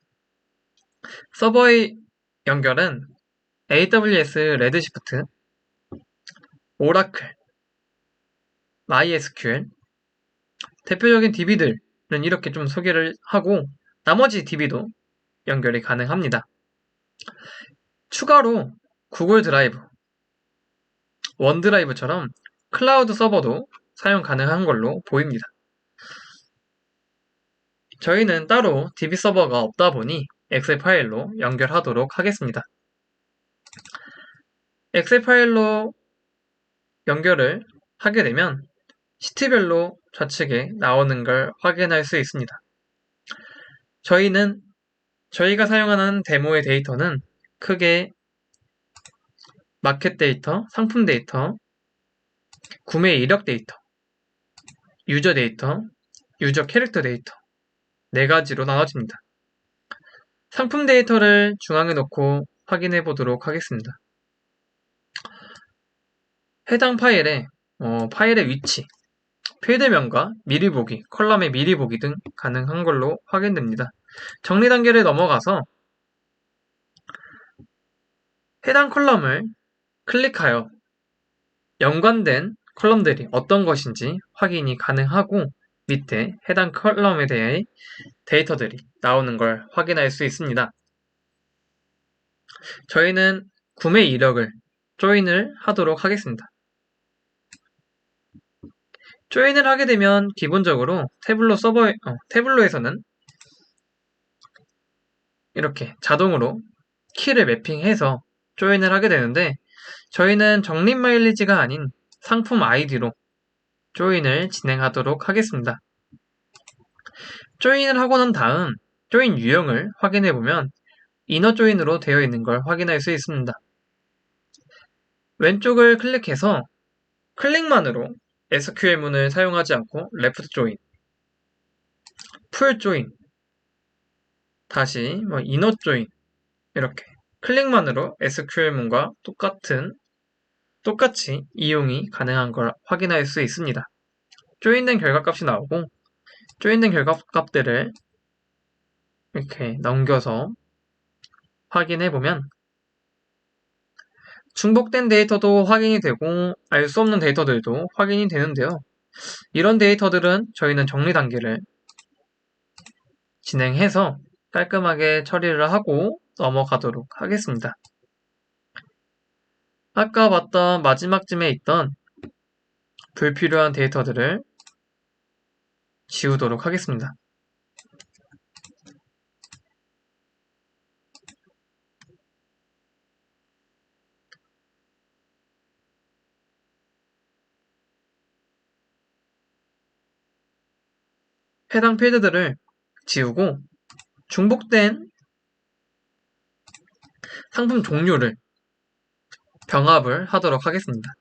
서버의 연결은 AWS 레드시프트, 오라클, MySQL, 대표적인 DB들은 이렇게 좀 소개를 하고 나머지 DB도 연결이 가능합니다. 추가로 구글 드라이브, 원드라이브처럼 클라우드 서버도 사용 가능한 걸로 보입니다. 저희는 따로 DB 서버가 없다 보니 엑셀 파일로 연결하도록 하겠습니다. 엑셀 파일로 연결을 하게 되면 시티별로 좌측에 나오는 걸 확인할 수 있습니다. 저희가 사용하는 데모의 데이터는 크게 마켓 데이터, 상품 데이터, 구매 이력 데이터, 유저 데이터, 유저 캐릭터 데이터 네 가지로 나눠집니다. 상품 데이터를 중앙에 놓고 확인해 보도록 하겠습니다. 해당 파일의 위치, 필드명과 미리 보기, 컬럼의 미리 보기 등 가능한 걸로 확인됩니다. 정리 단계를 넘어가서 해당 컬럼을 클릭하여 연관된 컬럼들이 어떤 것인지 확인이 가능하고, 밑에 해당 컬럼에 대해 데이터들이 나오는 걸 확인할 수 있습니다. 저희는 구매 이력을 조인을 하도록 하겠습니다. 조인을 하게 되면 기본적으로 태블로에서는 이렇게 자동으로 키를 매핑해서 조인을 하게 되는데, 저희는 적립 마일리지가 아닌 상품 아이디로 조인을 진행하도록 하겠습니다. 조인을 하고 난 다음 조인 유형을 확인해 보면 이너 조인으로 되어 있는 걸 확인할 수 있습니다. 왼쪽을 클릭해서 클릭만으로 SQL문을 사용하지 않고 레프트 조인, 풀 조인, 다시 이너 조인, 이렇게 클릭만으로 SQL문과 똑같이 이용이 가능한 걸 확인할 수 있습니다. 조인된 결과값이 나오고, 조인된 결과값들을 이렇게 넘겨서 확인해보면 중복된 데이터도 확인이 되고 알 수 없는 데이터들도 확인이 되는데요. 이런 데이터들은 저희는 정리 단계를 진행해서 깔끔하게 처리를 하고 넘어가도록 하겠습니다. 아까 봤던 마지막쯤에 있던 불필요한 데이터들을 지우도록 하겠습니다. 해당 필드들을 지우고 중복된 상품 종류를 병합을 하도록 하겠습니다.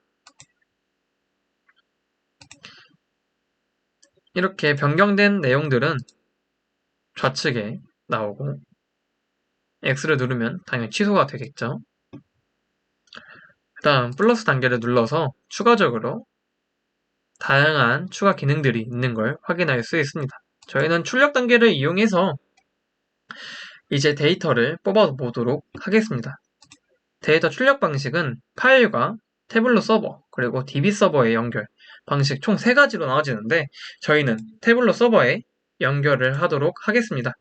이렇게 변경된 내용들은 좌측에 나오고 X를 누르면 당연히 취소가 되겠죠. 그 다음 플러스 단계를 눌러서 추가적으로 다양한 추가 기능들이 있는 걸 확인할 수 있습니다. 저희는 출력 단계를 이용해서 이제 데이터를 뽑아 보도록 하겠습니다. 데이터 출력 방식은 파일과 태블로 서버 그리고 DB 서버의 연결 방식 총 3가지로 나눠지는데 저희는 태블로 서버에 연결을 하도록 하겠습니다.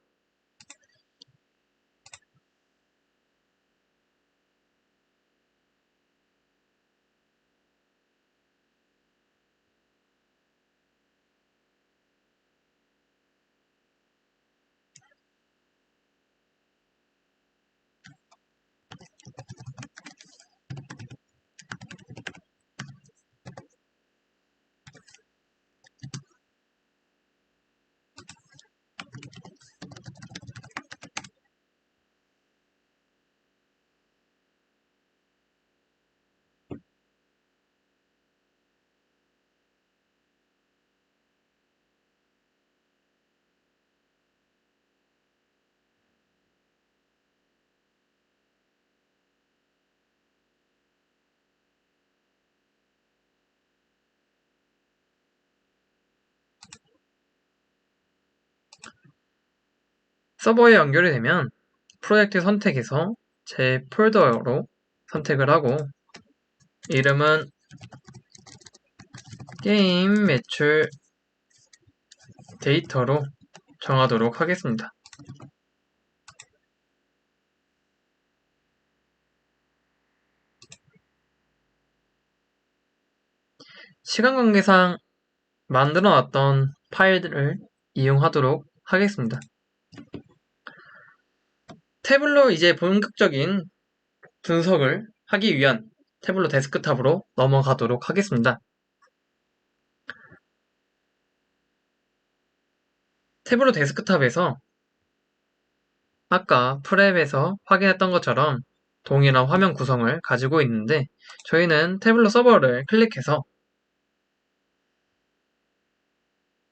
서버에 연결이 되면 프로젝트 선택에서 제 폴더로 선택을 하고 이름은 게임 매출 데이터로 정하도록 하겠습니다. 시간 관계상 만들어 놨던 파일들을 이용하도록 하겠습니다. 태블로 이제 본격적인 분석을 하기 위한 태블로 데스크탑으로 넘어가도록 하겠습니다. 태블로 데스크탑에서 아까 프랩에서 확인했던 것처럼 동일한 화면 구성을 가지고 있는데 저희는 태블로 서버를 클릭해서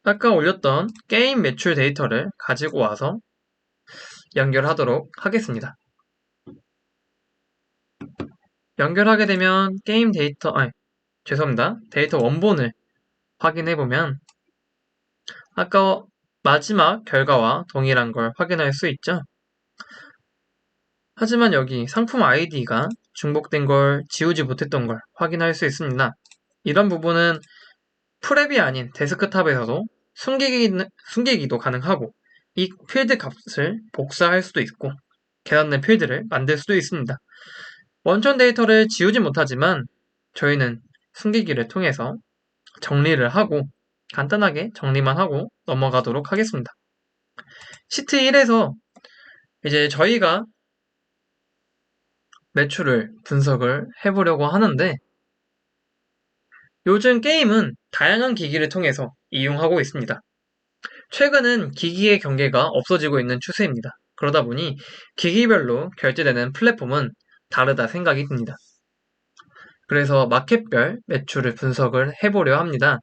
아까 올렸던 게임 매출 데이터를 가지고 와서 연결하도록 하겠습니다. 연결하게 되면 게임 데이터, 죄송합니다. 데이터 원본을 확인해보면 아까 마지막 결과와 동일한 걸 확인할 수 있죠. 하지만 여기 상품 아이디가 중복된 걸 지우지 못했던 걸 확인할 수 있습니다. 이런 부분은 프랩이 아닌 데스크탑에서도 숨기기도 가능하고 이 필드 값을 복사할 수도 있고 계산된 필드를 만들 수도 있습니다. 원천 데이터를 지우지 못하지만 저희는 숨기기를 통해서 정리를 하고 간단하게 정리만 하고 넘어가도록 하겠습니다. 시트 1에서 이제 저희가 매출을 분석을 해보려고 하는데 요즘 게임은 다양한 기기를 통해서 이용하고 있습니다. 최근은 기기의 경계가 없어지고 있는 추세입니다. 그러다 보니 기기별로 결제되는 플랫폼은 다르다 생각이 듭니다. 그래서 마켓별 매출을 분석을 해보려 합니다.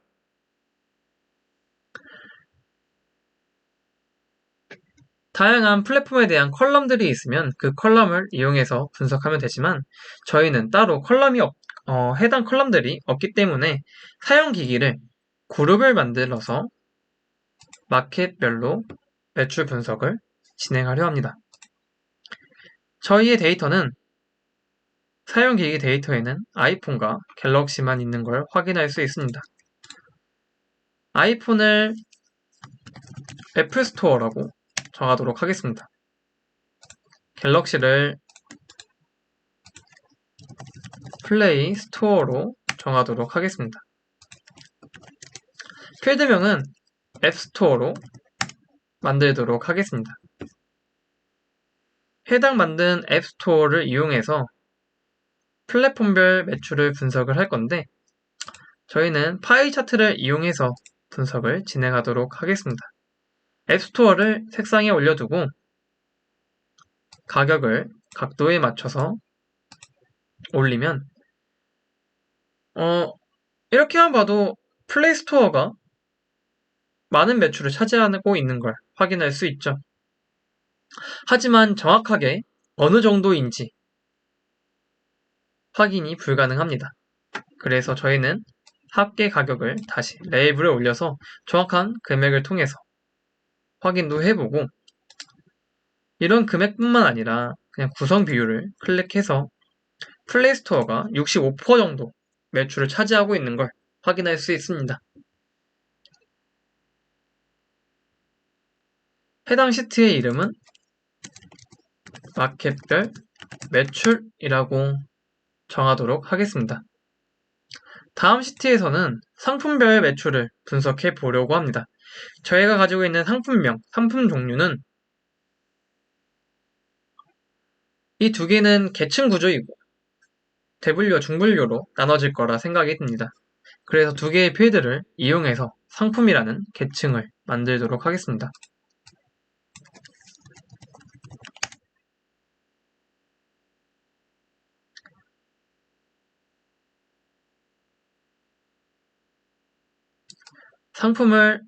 다양한 플랫폼에 대한 컬럼들이 있으면 그 컬럼을 이용해서 분석하면 되지만 저희는 따로 해당 컬럼들이 없기 때문에 사용 기기를 그룹을 만들어서 마켓별로 매출 분석을 진행하려 합니다. 저희의 데이터는 사용기기 데이터에는 아이폰과 갤럭시만 있는 걸 확인할 수 있습니다. 아이폰을 애플스토어라고 정하도록 하겠습니다. 갤럭시를 플레이 스토어로 정하도록 하겠습니다. 필드명은 앱스토어로 만들도록 하겠습니다. 해당 만든 앱스토어를 이용해서 플랫폼별 매출을 분석을 할 건데 저희는 파이 차트를 이용해서 분석을 진행하도록 하겠습니다. 앱스토어를 색상에 올려두고 가격을 각도에 맞춰서 올리면 이렇게만 봐도 플레이스토어가 많은 매출을 차지하고 있는 걸 확인할 수 있죠. 하지만 정확하게 어느 정도인지 확인이 불가능합니다. 그래서 저희는 합계 가격을 다시 레이블에 올려서 정확한 금액을 통해서 확인도 해보고 이런 금액뿐만 아니라 그냥 구성 비율을 클릭해서 플레이스토어가 65% 정도 매출을 차지하고 있는 걸 확인할 수 있습니다. 해당 시트의 이름은 마켓별 매출이라고 정하도록 하겠습니다. 다음 시트에서는 상품별 매출을 분석해 보려고 합니다. 저희가 가지고 있는 상품명, 상품 종류는 이 두 개는 계층 구조이고 대분류와 중분류로 나눠질 거라 생각이 듭니다. 그래서 두 개의 필드를 이용해서 상품이라는 계층을 만들도록 하겠습니다. 상품을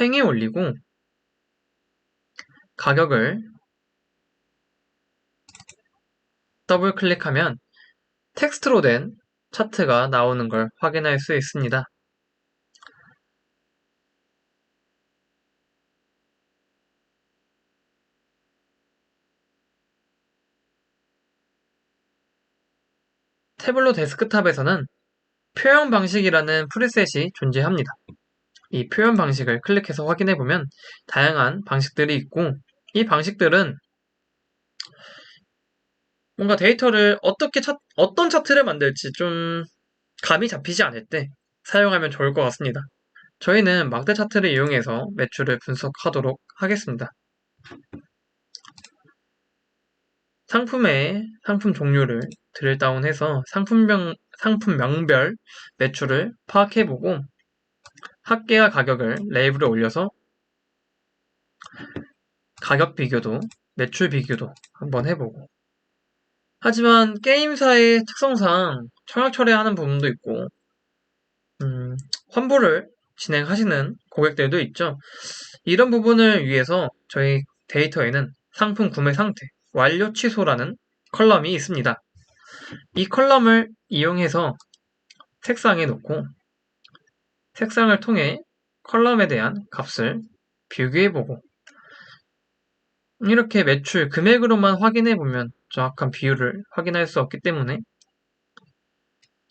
행에 올리고 가격을 더블 클릭하면 텍스트로 된 차트가 나오는 걸 확인할 수 있습니다. 태블로 데스크탑에서는 표현 방식이라는 프리셋이 존재합니다. 이 표현 방식을 클릭해서 확인해보면 다양한 방식들이 있고 이 방식들은 뭔가 데이터를 어떤 차트를 만들지 좀 감이 잡히지 않을 때 사용하면 좋을 것 같습니다. 저희는 막대 차트를 이용해서 매출을 분석하도록 하겠습니다. 상품 종류를 드릴다운해서 상품명별 매출을 파악해보고 합계와 가격을 레이블에 올려서 가격 비교도 매출 비교도 한번 해보고 하지만 게임사의 특성상 청약 처리하는 부분도 있고 환불을 진행하시는 고객들도 있죠. 이런 부분을 위해서 저희 데이터에는 상품 구매 상태, 완료 취소라는 컬럼이 있습니다. 이 컬럼을 이용해서 색상에 놓고 색상을 통해 컬럼에 대한 값을 비교해보고 이렇게 매출 금액으로만 확인해보면 정확한 비율을 확인할 수 없기 때문에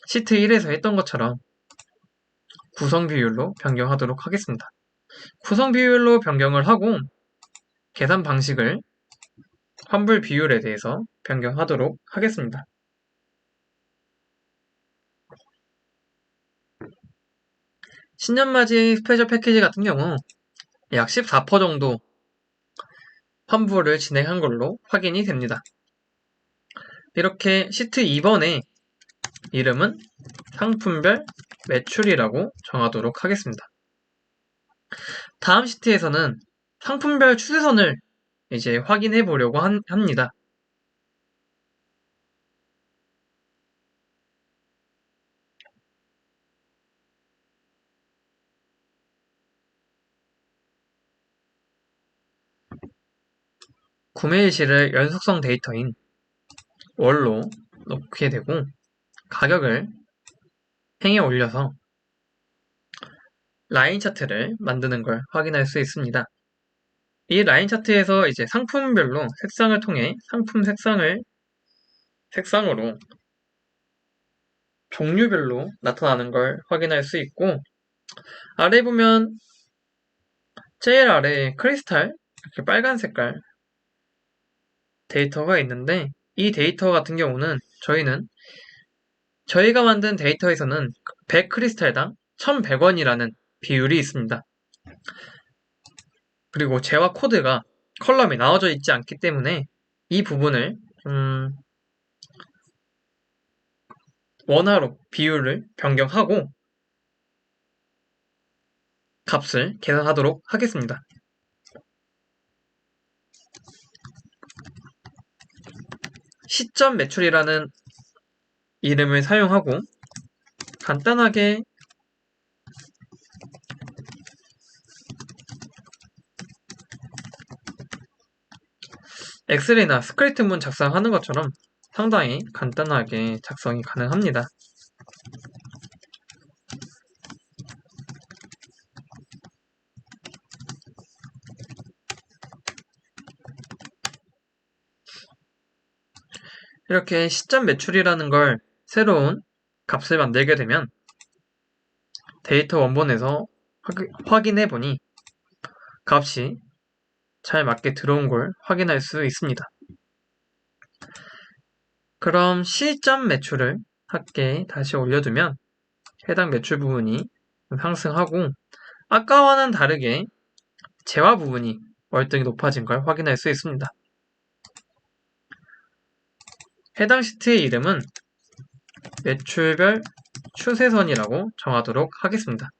시트 1에서 했던 것처럼 구성 비율로 변경하도록 하겠습니다. 구성 비율로 변경을 하고 계산 방식을 환불 비율에 대해서 변경하도록 하겠습니다. 신년맞이 스페셜 패키지 같은 경우 약 14% 정도 환불을 진행한 걸로 확인이 됩니다. 이렇게 시트 2번의 이름은 상품별 매출이라고 정하도록 하겠습니다. 다음 시트에서는 상품별 추세선을 이제 확인해 보려고 합니다. 구매일시를 연속성 데이터인 월로 놓게 되고 가격을 행에 올려서 라인 차트를 만드는 걸 확인할 수 있습니다. 이 라인 차트에서 이제 상품별로 색상을 통해 상품 색상으로 종류별로 나타나는 걸 확인할 수 있고 아래 보면 제일 아래에 크리스탈 이렇게 빨간 색깔 데이터가 있는데 이 데이터 같은 경우는 저희가 만든 데이터에서는 100 크리스탈당 1100원이라는 비율이 있습니다. 그리고 재화 코드가 컬럼에 나눠져 있지 않기 때문에 이 부분을 원화로 비율을 변경하고 값을 계산하도록 하겠습니다. 시점 매출이라는 이름을 사용하고 간단하게 엑셀이나 스크립트문 작성하는 것처럼 상당히 간단하게 작성이 가능합니다. 이렇게 시점 매출이라는 걸 새로운 값을 만들게 되면 데이터 원본에서 확인해 보니 값이 잘 맞게 들어온 걸 확인할 수 있습니다. 그럼 시점 매출을 함께 다시 올려두면 해당 매출 부분이 상승하고 아까와는 다르게 재화 부분이 월등히 높아진 걸 확인할 수 있습니다. 해당 시트의 이름은 매출별 추세선이라고 정하도록 하겠습니다.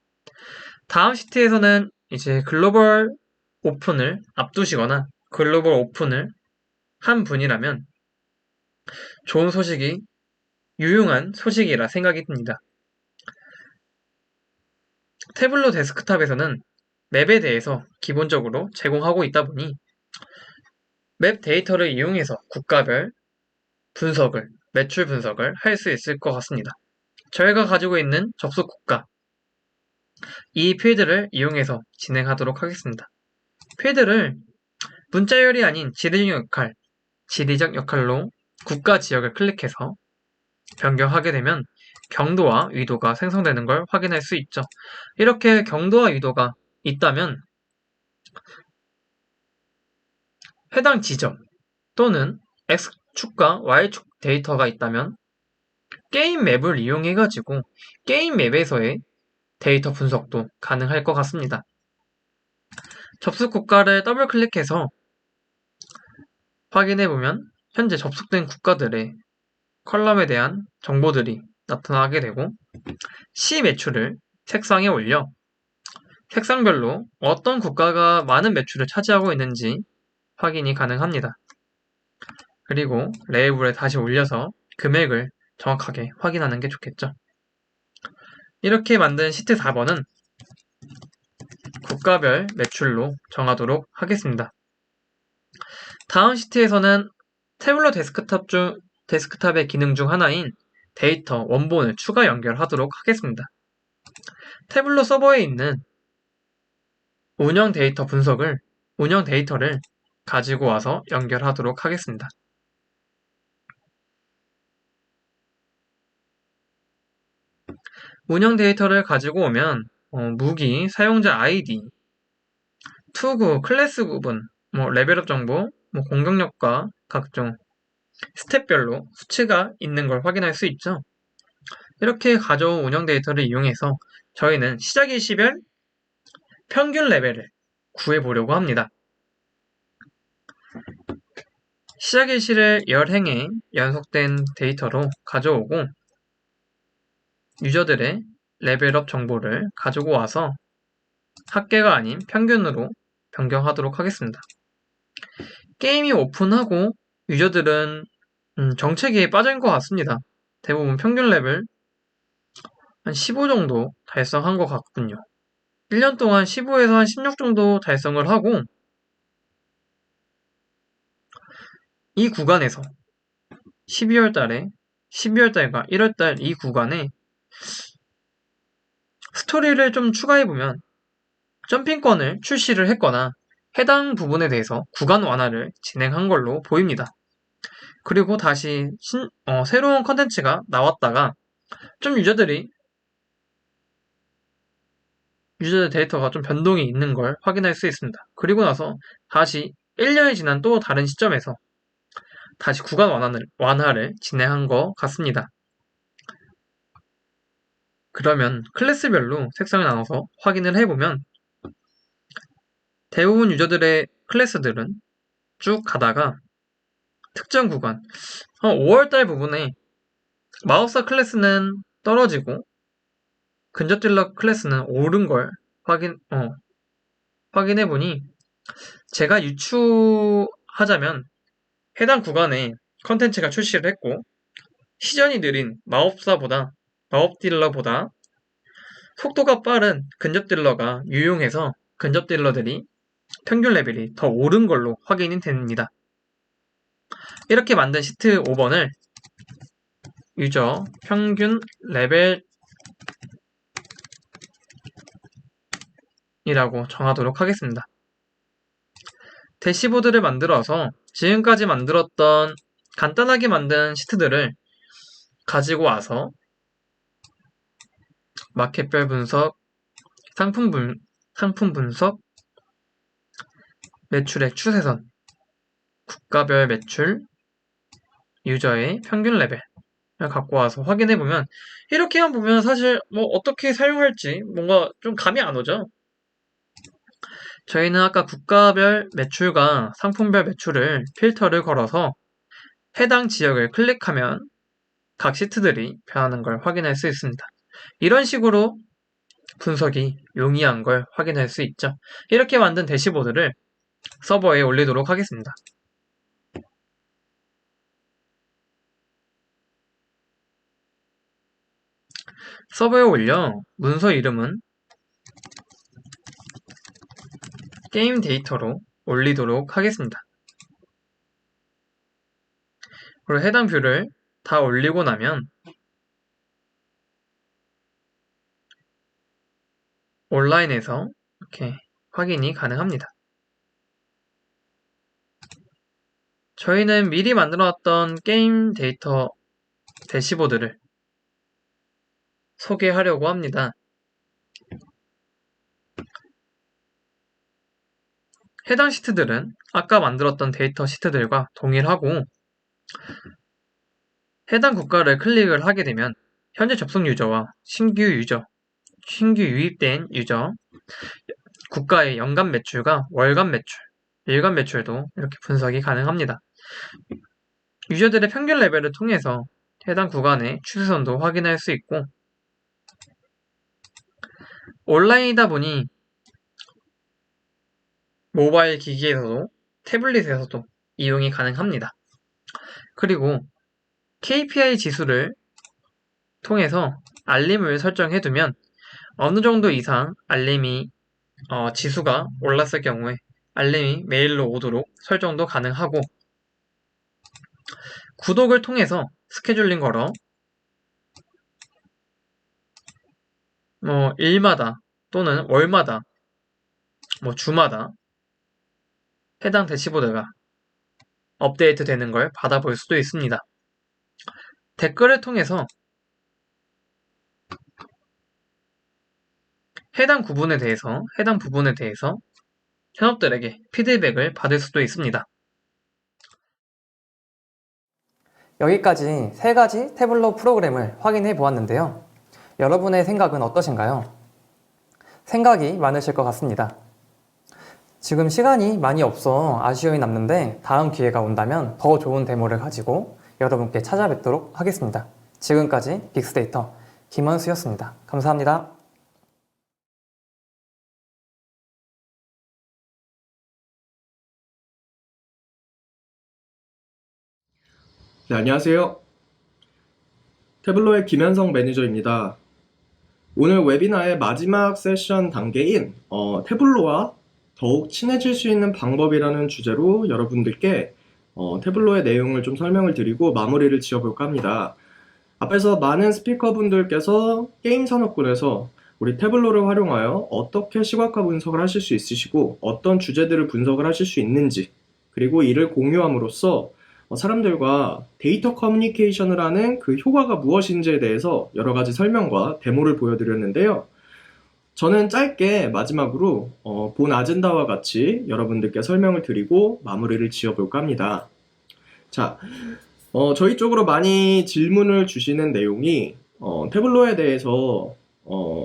다음 시트에서는 이제 글로벌 오픈을 앞두시거나 글로벌 오픈을 한 분이라면 좋은 소식이 유용한 소식이라 생각이 듭니다. 태블로 데스크탑에서는 맵에 대해서 기본적으로 제공하고 있다 보니 맵 데이터를 이용해서 국가별 분석을, 매출 분석을 할 수 있을 것 같습니다. 저희가 가지고 있는 접속 국가, 이 필드를 이용해서 진행하도록 하겠습니다. 필드를 문자열이 아닌 지리적 역할로 국가 지역을 클릭해서 변경하게 되면 경도와 위도가 생성되는 걸 확인할 수 있죠. 이렇게 경도와 위도가 있다면 해당 지점 또는 X축과 Y축 데이터가 있다면 게임 맵을 이용해가지고 게임 맵에서의 데이터 분석도 가능할 것 같습니다. 접속 국가를 더블 클릭해서 확인해보면 현재 접속된 국가들의 컬럼에 대한 정보들이 나타나게 되고 시 매출을 색상에 올려 색상별로 어떤 국가가 많은 매출을 차지하고 있는지 확인이 가능합니다. 그리고 레이블에 다시 올려서 금액을 정확하게 확인하는 게 좋겠죠. 이렇게 만든 시트 4번은 국가별 매출로 정하도록 하겠습니다. 다음 시트에서는 태블로 데스크탑의 기능 중 하나인 데이터 원본을 추가 연결하도록 하겠습니다. 태블로 서버에 있는 운영 데이터를 가지고 와서 연결하도록 하겠습니다. 운영 데이터를 가지고 오면 무기, 사용자 아이디, 투구, 클래스 구분, 레벨업 정보, 공격력과 각종 스탯별로 수치가 있는 걸 확인할 수 있죠. 이렇게 가져온 운영 데이터를 이용해서 저희는 시작 일시별 평균 레벨을 구해보려고 합니다. 시작 일시를 10행에 연속된 데이터로 가져오고 유저들의 레벨업 정보를 가지고 와서 합계가 아닌 평균으로 변경하도록 하겠습니다. 게임이 오픈하고 유저들은 정체기에 빠진 것 같습니다. 대부분 평균 레벨 한 15 정도 달성한 것 같군요. 1년 동안 15에서 한 16 정도 달성을 하고 이 구간에서 12월달과 1월달 이 구간에 스토리를 좀 추가해보면 점핑권을 출시를 했거나 해당 부분에 대해서 구간 완화를 진행한 걸로 보입니다. 그리고 다시 새로운 컨텐츠가 나왔다가 좀 유저들 데이터가 좀 변동이 있는 걸 확인할 수 있습니다. 그리고 나서 다시 1년이 지난 또 다른 시점에서 다시 구간 완화를 진행한 것 같습니다. 그러면 클래스별로 색상을 나눠서 확인을 해보면 대부분 유저들의 클래스들은 쭉 가다가 특정 구간, 5월달 부분에 마법사 클래스는 떨어지고 근접 딜러 클래스는 오른 걸 확인해보니 제가 유추하자면 해당 구간에 컨텐츠가 출시를 했고 시전이 느린 마법 딜러보다 속도가 빠른 근접 딜러가 유용해서 근접 딜러들이 평균 레벨이 더 오른 걸로 확인이 됩니다. 이렇게 만든 시트 5번을 유저 평균 레벨이라고 정하도록 하겠습니다. 대시보드를 만들어서 지금까지 만들었던 간단하게 만든 시트들을 가지고 와서 마켓별 분석, 상품 분석, 매출액 추세선, 국가별 매출, 유저의 평균 레벨을 갖고 와서 확인해보면 이렇게만 보면 사실 뭐 어떻게 사용할지 뭔가 좀 감이 안 오죠. 저희는 아까 국가별 매출과 상품별 매출을 필터를 걸어서 해당 지역을 클릭하면 각 시트들이 변하는 걸 확인할 수 있습니다. 이런 식으로 분석이 용이한 걸 확인할 수 있죠. 이렇게 만든 대시보드를 서버에 올리도록 하겠습니다. 서버에 올려 문서 이름은 게임 데이터로 올리도록 하겠습니다. 그리고 해당 뷰를 다 올리고 나면 온라인에서 이렇게 확인이 가능합니다. 저희는 미리 만들어놨던 게임 데이터 대시보드를 소개하려고 합니다. 해당 시트들은 아까 만들었던 데이터 시트들과 동일하고 해당 국가를 클릭을 하게 되면 현재 접속 유저와 신규 유입된 유저, 국가의 연간 매출과 월간 매출, 일간 매출도 이렇게 분석이 가능합니다. 유저들의 평균 레벨을 통해서 해당 구간의 추세선도 확인할 수 있고 온라인이다 보니 모바일 기기에서도 태블릿에서도 이용이 가능합니다. 그리고 KPI 지수를 통해서 알림을 설정해두면 어느 정도 이상 알림이 지수가 올랐을 경우에 알림이 메일로 오도록 설정도 가능하고 구독을 통해서 스케줄링 걸어 일마다 또는 월마다 주마다 해당 대시보드가 업데이트 되는 걸 받아볼 수도 있습니다. 댓글을 통해서 해당 부분에 대해서 현업들에게 피드백을 받을 수도 있습니다. 여기까지 3가지 태블로 프로그램을 확인해 보았는데요. 여러분의 생각은 어떠신가요? 생각이 많으실 것 같습니다. 지금 시간이 많이 없어 아쉬움이 남는데 다음 기회가 온다면 더 좋은 데모를 가지고 여러분께 찾아뵙도록 하겠습니다. 지금까지 빅스데이터 김원수였습니다. 감사합니다. 네, 안녕하세요. 태블로의 김현성 매니저입니다. 오늘 웨비나의 마지막 세션 단계인 태블로와 더욱 친해질 수 있는 방법이라는 주제로 여러분들께 태블로의 내용을 좀 설명을 드리고 마무리를 지어볼까 합니다. 앞에서 많은 스피커분들께서 게임 산업군에서 우리 태블로를 활용하여 어떻게 시각화 분석을 하실 수 있으시고 어떤 주제들을 분석을 하실 수 있는지 그리고 이를 공유함으로써 사람들과 데이터 커뮤니케이션을 하는 그 효과가 무엇인지에 대해서 여러 가지 설명과 데모를 보여드렸는데요. 저는 짧게 마지막으로 본 아젠다와 같이 여러분들께 설명을 드리고 마무리를 지어볼까 합니다. 자, 저희 쪽으로 많이 질문을 주시는 내용이 태블로에 대해서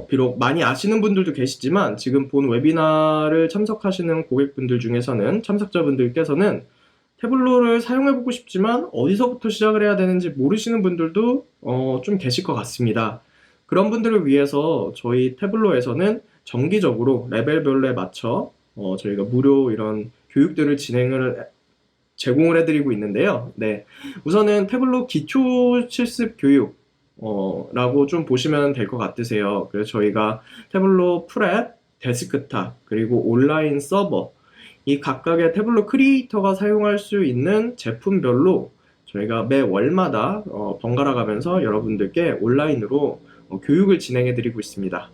비록 많이 아시는 분들도 계시지만 지금 본 웨비나를 참석하시는 고객분들 중에서는 참석자분들께서는 태블로를 사용해보고 싶지만 어디서부터 시작을 해야 되는지 모르시는 분들도 좀 계실 것 같습니다. 그런 분들을 위해서 저희 태블로에서는 정기적으로 레벨별로에 맞춰 저희가 무료 이런 교육들을 제공을 해드리고 있는데요. 네, 우선은 태블로 기초 실습 교육 라고 좀 보시면 될 것 같으세요. 그래서 저희가 태블로 프랩, 데스크탑, 그리고 온라인 서버 이 각각의 태블로 크리에이터가 사용할 수 있는 제품별로 저희가 매 월마다 번갈아 가면서 여러분들께 온라인으로 교육을 진행해 드리고 있습니다.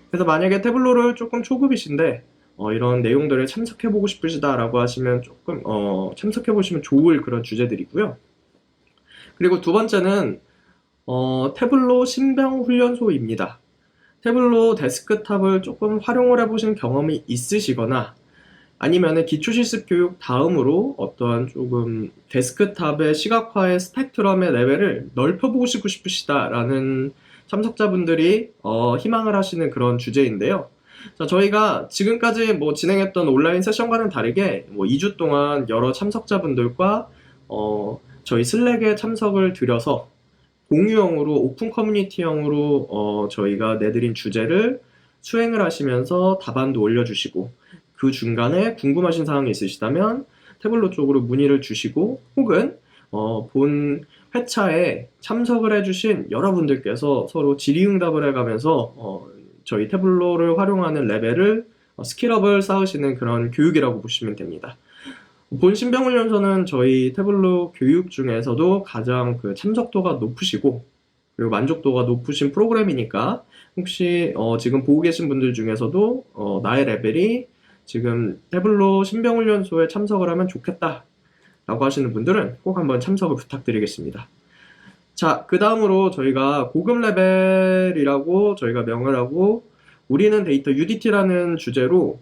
그래서 만약에 태블로를 조금 초급이신데 이런 내용들을 참석해 보고 싶으시다라고 하시면 조금 참석해 보시면 좋을 그런 주제들이고요. 그리고 두 번째는 태블로 신병훈련소입니다. 태블로 데스크탑을 조금 활용을 해보신 경험이 있으시거나 아니면 기초실습 교육 다음으로 어떠한 조금 데스크탑의 시각화의 스펙트럼의 레벨을 넓혀보고 싶으시다라는 참석자분들이 희망을 하시는 그런 주제인데요. 자, 저희가 지금까지 진행했던 온라인 세션과는 다르게 2주 동안 여러 참석자분들과 저희 슬랙에 참석을 드려서 공유형으로 오픈 커뮤니티형으로 저희가 내드린 주제를 수행을 하시면서 답안도 올려주시고 그 중간에 궁금하신 사항이 있으시다면 태블로 쪽으로 문의를 주시고 혹은 본 회차에 참석을 해주신 여러분들께서 서로 질의응답을 해가면서 저희 태블로를 활용하는 레벨을 스킬업을 쌓으시는 그런 교육이라고 보시면 됩니다. 본 신병훈련소는 저희 태블로 교육 중에서도 가장 그 참석도가 높으시고 그리고 만족도가 높으신 프로그램이니까 혹시 지금 보고 계신 분들 중에서도 나의 레벨이 지금 태블로 신병훈련소에 참석을 하면 좋겠다 라고 하시는 분들은 꼭 한번 참석을 부탁드리겠습니다. 자, 그 다음으로 저희가 고급 레벨이라고 저희가 명을 하고 우리는 데이터 UDT라는 주제로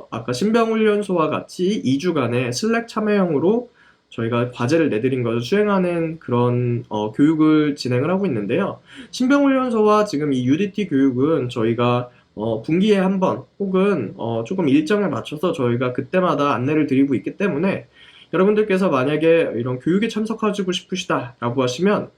아까 신병훈련소와 같이 2주간의 슬랙 참여형으로 저희가 과제를 내드린 것을 수행하는 그런 교육을 진행을 하고 있는데요. 신병훈련소와 지금 이 UDT 교육은 저희가 분기에 한 번 혹은 조금 일정에 맞춰서 저희가 그때마다 안내를 드리고 있기 때문에 여러분들께서 만약에 이런 교육에 참석하시고 싶으시다라고 하시면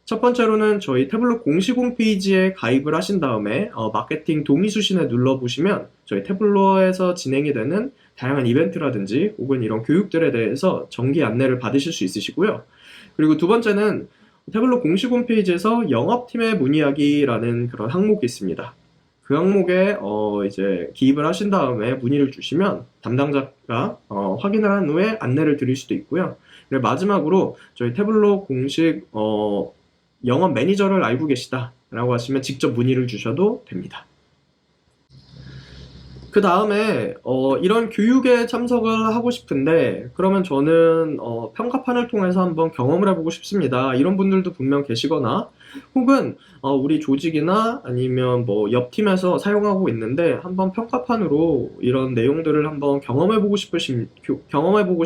첫 번째로는 저희 태블로 공식 홈페이지에 가입을 하신 다음에 마케팅 동의 수신에 눌러보시면 저희 태블로에서 진행이 되는 다양한 이벤트라든지 혹은 이런 교육들에 대해서 정기 안내를 받으실 수 있으시고요. 그리고 두 번째는 태블로 공식 홈페이지에서 영업팀에 문의하기라는 그런 항목이 있습니다. 그 항목에 이제 기입을 하신 다음에 문의를 주시면 담당자가 확인을 한 후에 안내를 드릴 수도 있고요. 그리고 마지막으로 저희 태블로 공식 영업 매니저를 알고 계시다 라고 하시면 직접 문의를 주셔도 됩니다. 그 다음에 이런 교육에 참석을 하고 싶은데 그러면 저는 평가판을 통해서 한번 경험을 해보고 싶습니다. 이런 분들도 분명 계시거나 혹은 우리 조직이나 아니면 옆 팀에서 사용하고 있는데 한번 평가판으로 이런 내용들을 한번 경험해보고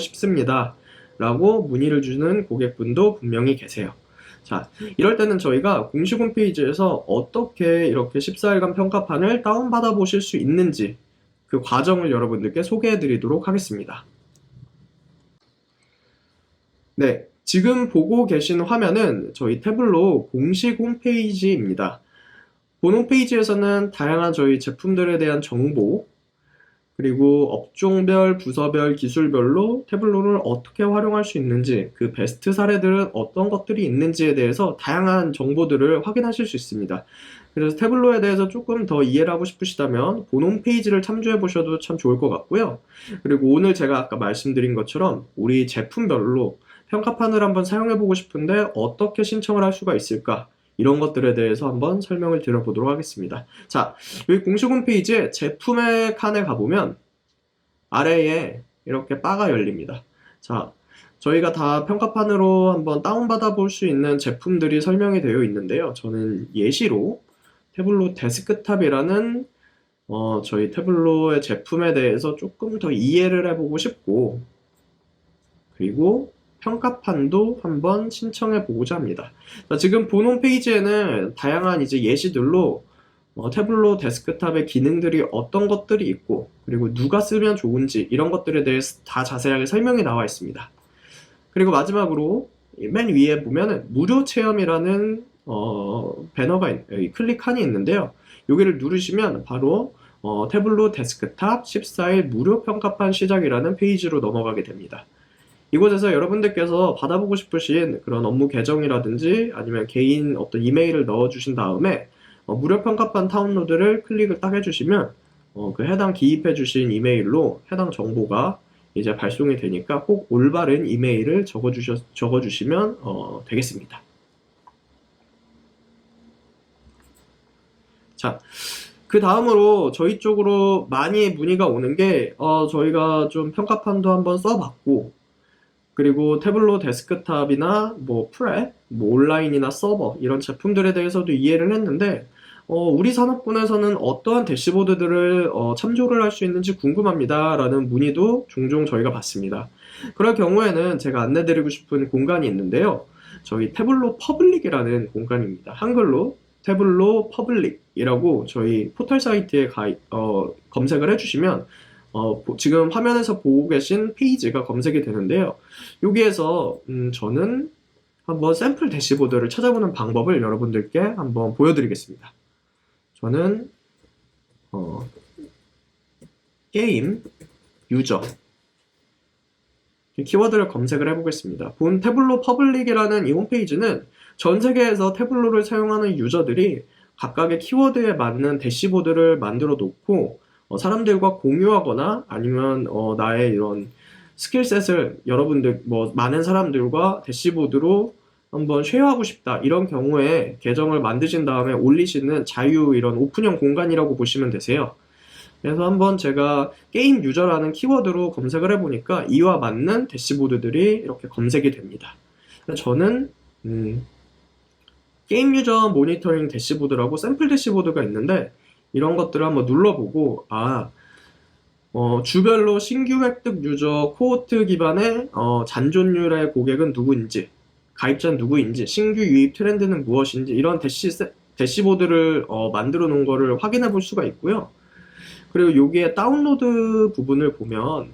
싶습니다 라고 문의를 주는 고객분도 분명히 계세요. 자, 이럴 때는 저희가 공식 홈페이지에서 어떻게 이렇게 14일간 평가판을 다운받아 보실 수 있는지 그 과정을 여러분들께 소개해 드리도록 하겠습니다. 네, 지금 보고 계신 화면은 저희 태블로 공식 홈페이지입니다. 본 홈페이지에서는 다양한 저희 제품들에 대한 정보 그리고 업종별, 부서별, 기술별로 태블로를 어떻게 활용할 수 있는지 그 베스트 사례들은 어떤 것들이 있는지에 대해서 다양한 정보들을 확인하실 수 있습니다. 그래서 태블로에 대해서 조금 더 이해를 하고 싶으시다면 본 홈페이지를 참조해 보셔도 참 좋을 것 같고요. 그리고 오늘 제가 아까 말씀드린 것처럼 우리 제품별로 평가판을 한번 사용해 보고 싶은데 어떻게 신청을 할 수가 있을까? 이런 것들에 대해서 한번 설명을 드려보도록 하겠습니다. 자, 여기 공식 홈페이지에 제품의 칸에 가보면 아래에 이렇게 바가 열립니다. 자, 저희가 다 평가판으로 한번 다운받아 볼 수 있는 제품들이 설명이 되어 있는데요. 저는 예시로 태블로 데스크탑이라는 저희 태블로의 제품에 대해서 조금 더 이해를 해보고 싶고 그리고 평가판도 한번 신청해 보고자 합니다. 자, 지금 본 홈페이지에는 다양한 이제 예시들로 태블로 데스크탑의 기능들이 어떤 것들이 있고, 그리고 누가 쓰면 좋은지 이런 것들에 대해서 다 자세하게 설명이 나와 있습니다. 그리고 마지막으로 맨 위에 보면은 무료 체험이라는 배너가 클릭칸이 있는데요. 여기를 누르시면 바로 태블로 데스크탑 14일 무료 평가판 시작이라는 페이지로 넘어가게 됩니다. 이곳에서 여러분들께서 받아보고 싶으신 그런 업무 계정이라든지 아니면 개인 어떤 이메일을 넣어주신 다음에 무료 평가판 다운로드를 클릭을 딱 해주시면 그 해당 기입해주신 이메일로 해당 정보가 이제 발송이 되니까 꼭 올바른 이메일을 적어주시면 되겠습니다. 자, 그 다음으로 저희 쪽으로 많이 문의가 오는 게 저희가 좀 평가판도 한번 써봤고, 그리고 태블로 데스크탑이나 뭐 프랩, 뭐 온라인이나 서버 이런 제품들에 대해서도 이해를 했는데 우리 산업군에서는 어떠한 대시보드들을 참조를 할 수 있는지 궁금합니다 라는 문의도 종종 저희가 받습니다. 그럴 경우에는 제가 안내드리고 싶은 공간이 있는데요. 저희 태블로 퍼블릭이라는 공간입니다. 한글로 태블로 퍼블릭이라고 저희 포털 사이트에 검색을 해주시면 지금 화면에서 보고 계신 페이지가 검색이 되는데요. 여기에서 저는 한번 샘플 대시보드를 찾아보는 방법을 여러분들께 한번 보여드리겠습니다. 저는 게임 유저 키워드를 검색을 해보겠습니다. 본 태블로 퍼블릭이라는 이 홈페이지는 전 세계에서 태블로를 사용하는 유저들이 각각의 키워드에 맞는 대시보드를 만들어 놓고 사람들과 공유하거나 아니면 나의 이런 스킬셋을 여러분들 많은 사람들과 대시보드로 한번 쉐어하고 싶다 이런 경우에 계정을 만드신 다음에 올리시는 자유 이런 오픈형 공간이라고 보시면 되세요. 그래서 한번 제가 게임 유저라는 키워드로 검색을 해보니까 이와 맞는 대시보드들이 이렇게 검색이 됩니다. 저는 게임 유저 모니터링 대시보드라고 샘플 대시보드가 있는데 이런 것들을 한번 눌러보고 주별로 신규 획득 유저 코호트 기반의 잔존율의 고객은 누구인지, 가입자는 누구인지, 신규 유입 트렌드는 무엇인지 이런 대시보드를 만들어 놓은 거를 확인해 볼 수가 있고요. 그리고 여기에 다운로드 부분을 보면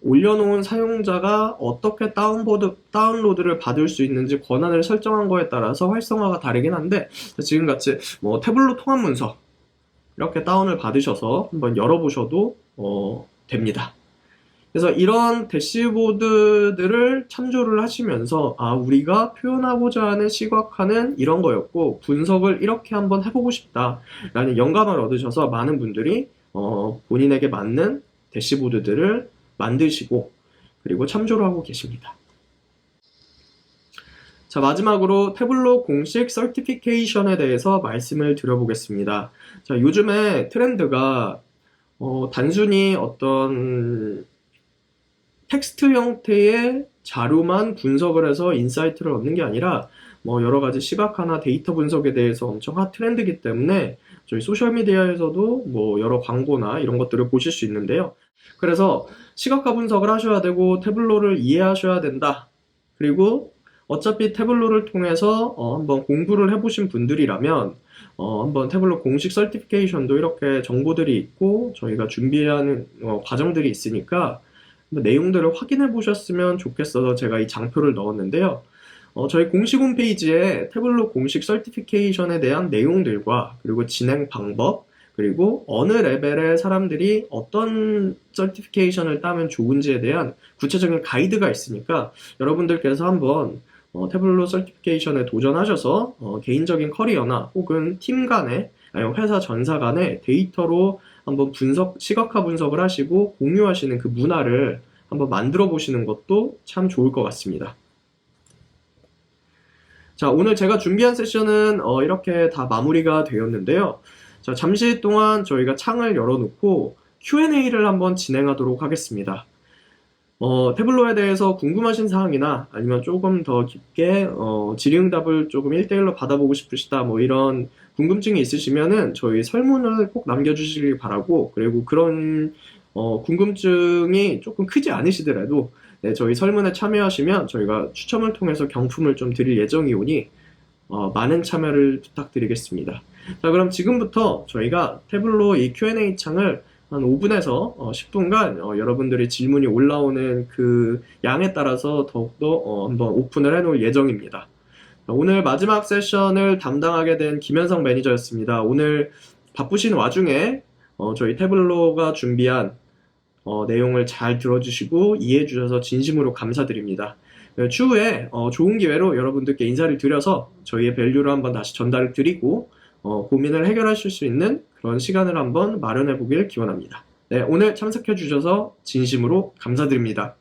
올려놓은 사용자가 어떻게 다운로드를 받을 수 있는지 권한을 설정한 거에 따라서 활성화가 다르긴 한데 지금같이 태블로 통합 문서 이렇게 다운을 받으셔서 한번 열어보셔도 됩니다. 그래서 이런 대시보드들을 참조를 하시면서 우리가 표현하고자 하는 시각화는 이런 거였고 분석을 이렇게 한번 해보고 싶다라는 영감을 얻으셔서 많은 분들이 본인에게 맞는 대시보드들을 만드시고 그리고 참조를 하고 계십니다. 자, 마지막으로 태블로 공식 서티피케이션에 대해서 말씀을 드려보겠습니다. 자, 요즘에 트렌드가 단순히 어떤 텍스트 형태의 자료만 분석을 해서 인사이트를 얻는 게 아니라 여러 가지 시각화나 데이터 분석에 대해서 엄청 핫 트렌드이기 때문에 저희 소셜미디어에서도 여러 광고나 이런 것들을 보실 수 있는데요. 그래서 시각화 분석을 하셔야 되고 태블로를 이해하셔야 된다. 그리고 어차피 태블로를 통해서 한번 공부를 해보신 분들이라면 한번 태블로 공식 서티피케이션도 이렇게 정보들이 있고 저희가 준비하는 과정들이 있으니까 내용들을 확인해 보셨으면 좋겠어서 제가 이 장표를 넣었는데요. 저희 공식 홈페이지에 태블로 공식 서티피케이션에 대한 내용들과 그리고 진행 방법, 그리고 어느 레벨의 사람들이 어떤 서티피케이션을 따면 좋은지에 대한 구체적인 가이드가 있으니까 여러분들께서 한번 태블로 서티피케이션에 도전하셔서 개인적인 커리어나 혹은 팀 간의 아니면 회사 전사 간의 데이터로 한번 시각화 분석을 하시고 공유하시는 그 문화를 한번 만들어 보시는 것도 참 좋을 것 같습니다. 자, 오늘 제가 준비한 세션은 이렇게 다 마무리가 되었는데요. 자, 잠시 동안 저희가 창을 열어놓고 Q&A를 한번 진행하도록 하겠습니다. 태블로에 대해서 궁금하신 사항이나 아니면 조금 더 깊게 질의응답을 조금 1대1로 받아보고 싶으시다 이런 궁금증이 있으시면은 저희 설문을 꼭 남겨주시길 바라고, 그리고 그런 궁금증이 조금 크지 않으시더라도 네, 저희 설문에 참여하시면 저희가 추첨을 통해서 경품을 좀 드릴 예정이오니 많은 참여를 부탁드리겠습니다. 자, 그럼 지금부터 저희가 태블로 이 Q&A 창을 한 5분에서 10분간 여러분들의 질문이 올라오는 그 양에 따라서 더욱더 한번 오픈을 해놓을 예정입니다. 자, 오늘 마지막 세션을 담당하게 된 김현성 매니저였습니다. 오늘 바쁘신 와중에 저희 태블로가 준비한 내용을 잘 들어주시고 이해해 주셔서 진심으로 감사드립니다. 추후에 좋은 기회로 여러분들께 인사를 드려서 저희의 밸류를 한번 다시 전달을 드리고 고민을 해결하실 수 있는 그런 시간을 한번 마련해 보길 기원합니다. 네, 오늘 참석해 주셔서 진심으로 감사드립니다.